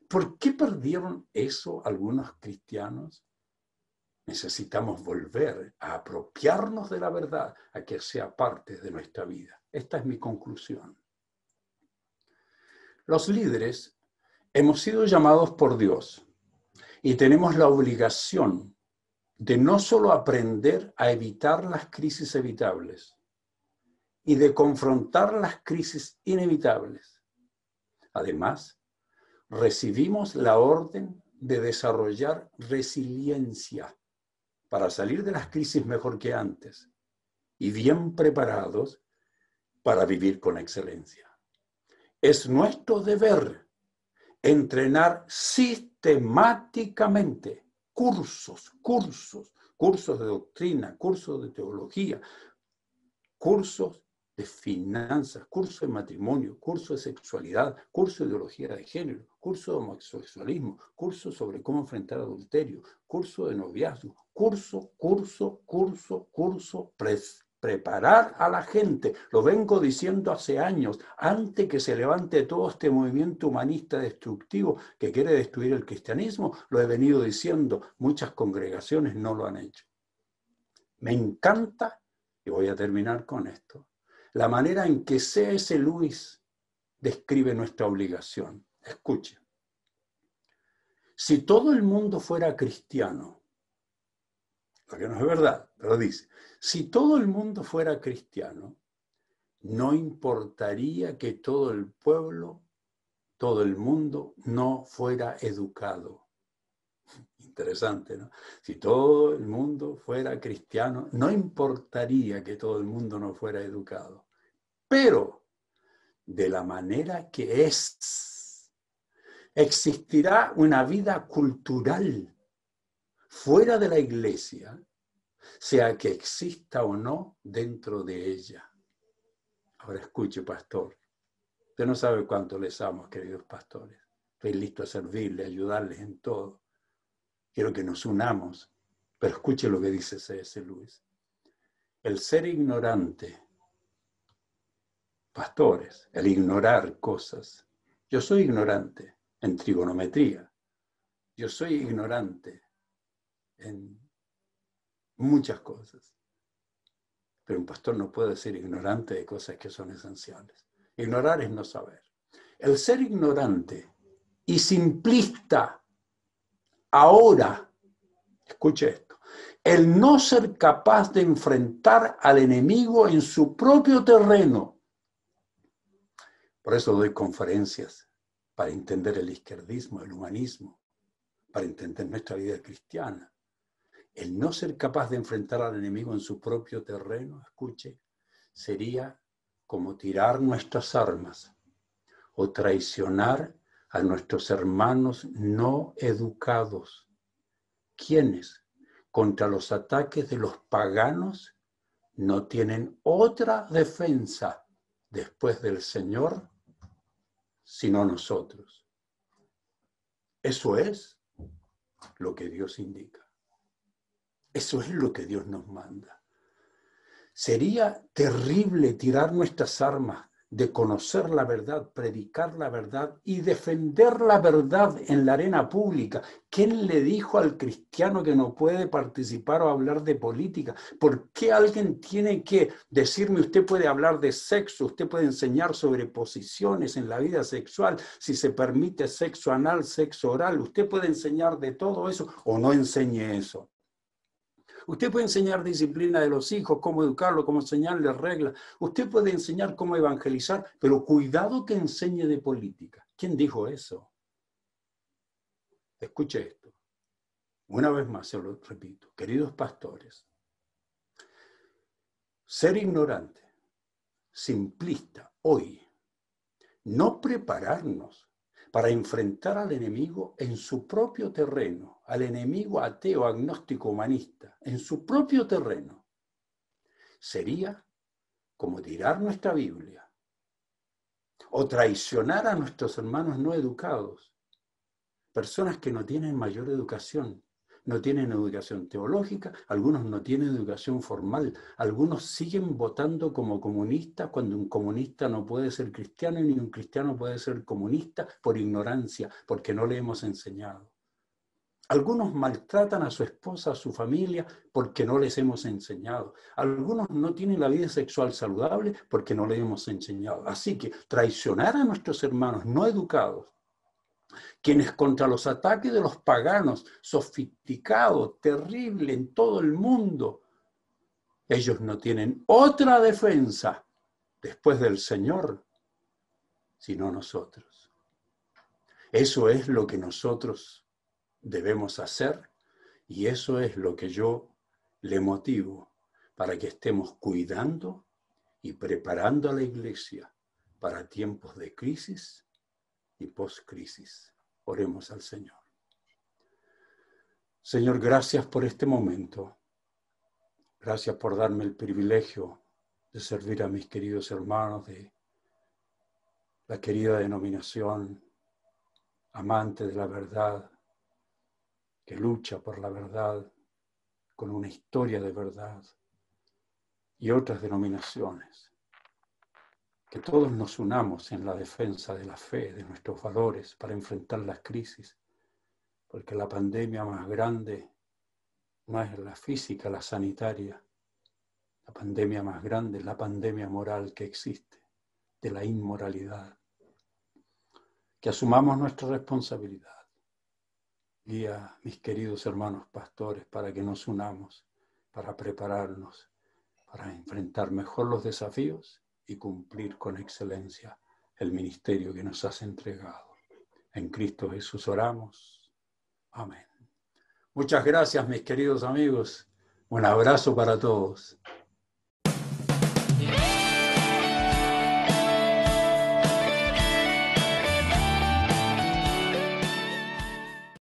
¿Por qué perdieron eso algunos cristianos? Necesitamos volver a apropiarnos de la verdad, a que sea parte de nuestra vida. Esta es mi conclusión. Los líderes hemos sido llamados por Dios y tenemos la obligación de no solo aprender a evitar las crisis evitables y de confrontar las crisis inevitables. Además, recibimos la orden de desarrollar resiliencia para salir de las crisis mejor que antes y bien preparados para vivir con excelencia. Es nuestro deber entrenar sistemáticamente cursos de doctrina, cursos de teología, cursos de finanzas, cursos de matrimonio, cursos de sexualidad, cursos de ideología de género, cursos de homosexualismo, cursos sobre cómo enfrentar adulterio, cursos de noviazgo, preparar a la gente. Lo vengo diciendo hace años, antes que se levante todo este movimiento humanista destructivo que quiere destruir el cristianismo, lo he venido diciendo, muchas congregaciones no lo han hecho. Me encanta, y voy a terminar con esto, la manera en que C.S. Lewis describe nuestra obligación. Escuche. Si todo el mundo fuera cristiano, lo que no es verdad, pero dice, si todo el mundo fuera cristiano, no importaría que todo el pueblo, todo el mundo no fuera educado. Interesante, ¿no? Si todo el mundo fuera cristiano, no importaría que todo el mundo no fuera educado. Pero, de la manera que es, existirá una vida cultural fuera de la iglesia, sea que exista o no dentro de ella. Ahora escuche, pastor. Usted no sabe cuánto les amo, queridos pastores. Estoy listo a servirles, a ayudarles en todo. Quiero que nos unamos. Pero escuche lo que dice C.S. Lewis. El ser ignorante, pastores, el ignorar cosas. Yo soy ignorante en trigonometría. Yo soy ignorante en muchas cosas. Pero un pastor no puede ser ignorante de cosas que son esenciales. Ignorar es no saber. El ser ignorante y simplista ahora, escuche esto, el no ser capaz de enfrentar al enemigo en su propio terreno. Por eso doy conferencias para entender el izquierdismo, el humanismo, para entender nuestra vida cristiana. El no ser capaz de enfrentar al enemigo en su propio terreno, escuche, sería como tirar nuestras armas o traicionar a nuestros hermanos no educados. ¿Quiénes? Contra los ataques de los paganos no tienen otra defensa después del Señor, sino nosotros. Eso es lo que Dios indica. Eso es lo que Dios nos manda. Sería terrible tirar nuestras armas de conocer la verdad, predicar la verdad y defender la verdad en la arena pública. ¿Quién le dijo al cristiano que no puede participar o hablar de política? ¿Por qué alguien tiene que decirme usted puede hablar de sexo, usted puede enseñar sobre posiciones en la vida sexual, si se permite sexo anal, sexo oral? Usted puede enseñar de todo eso o no enseñe eso. Usted puede enseñar disciplina de los hijos, cómo educarlos, cómo enseñarles reglas. Usted puede enseñar cómo evangelizar, pero cuidado que enseñe de política. ¿Quién dijo eso? Escuche esto. Una vez más se lo repito. Queridos pastores, ser ignorante, simplista, hoy, no prepararnos para enfrentar al enemigo en su propio terreno, al enemigo ateo, agnóstico, humanista, en su propio terreno, sería como tirar nuestra Biblia o traicionar a nuestros hermanos no educados, personas que no tienen mayor educación, no tienen educación teológica, algunos no tienen educación formal, algunos siguen votando como comunistas cuando un comunista no puede ser cristiano y ni un cristiano puede ser comunista por ignorancia, porque no le hemos enseñado. Algunos maltratan a su esposa, a su familia, porque no les hemos enseñado. Algunos no tienen la vida sexual saludable porque no les hemos enseñado. Así que traicionar a nuestros hermanos no educados, quienes contra los ataques de los paganos, sofisticados, terrible en todo el mundo, ellos no tienen otra defensa después del Señor, sino nosotros. Eso es lo que nosotros debemos hacer y eso es lo que yo le motivo para que estemos cuidando y preparando a la iglesia para tiempos de crisis y post-crisis. Oremos al Señor. Señor, gracias por este momento. Gracias por darme el privilegio de servir a mis queridos hermanos de la querida denominación, amante de la verdad, que lucha por la verdad, con una historia de verdad, y otras denominaciones. Que todos nos unamos en la defensa de la fe, de nuestros valores, para enfrentar las crisis, porque la pandemia más grande no es la física, la sanitaria. La pandemia más grande es la pandemia moral que existe, de la inmoralidad. Que asumamos nuestra responsabilidad. Guía, mis queridos hermanos pastores, para que nos unamos, para prepararnos, para enfrentar mejor los desafíos y cumplir con excelencia el ministerio que nos has entregado. En Cristo Jesús oramos. Amén. Muchas gracias, mis queridos amigos. Un abrazo para todos.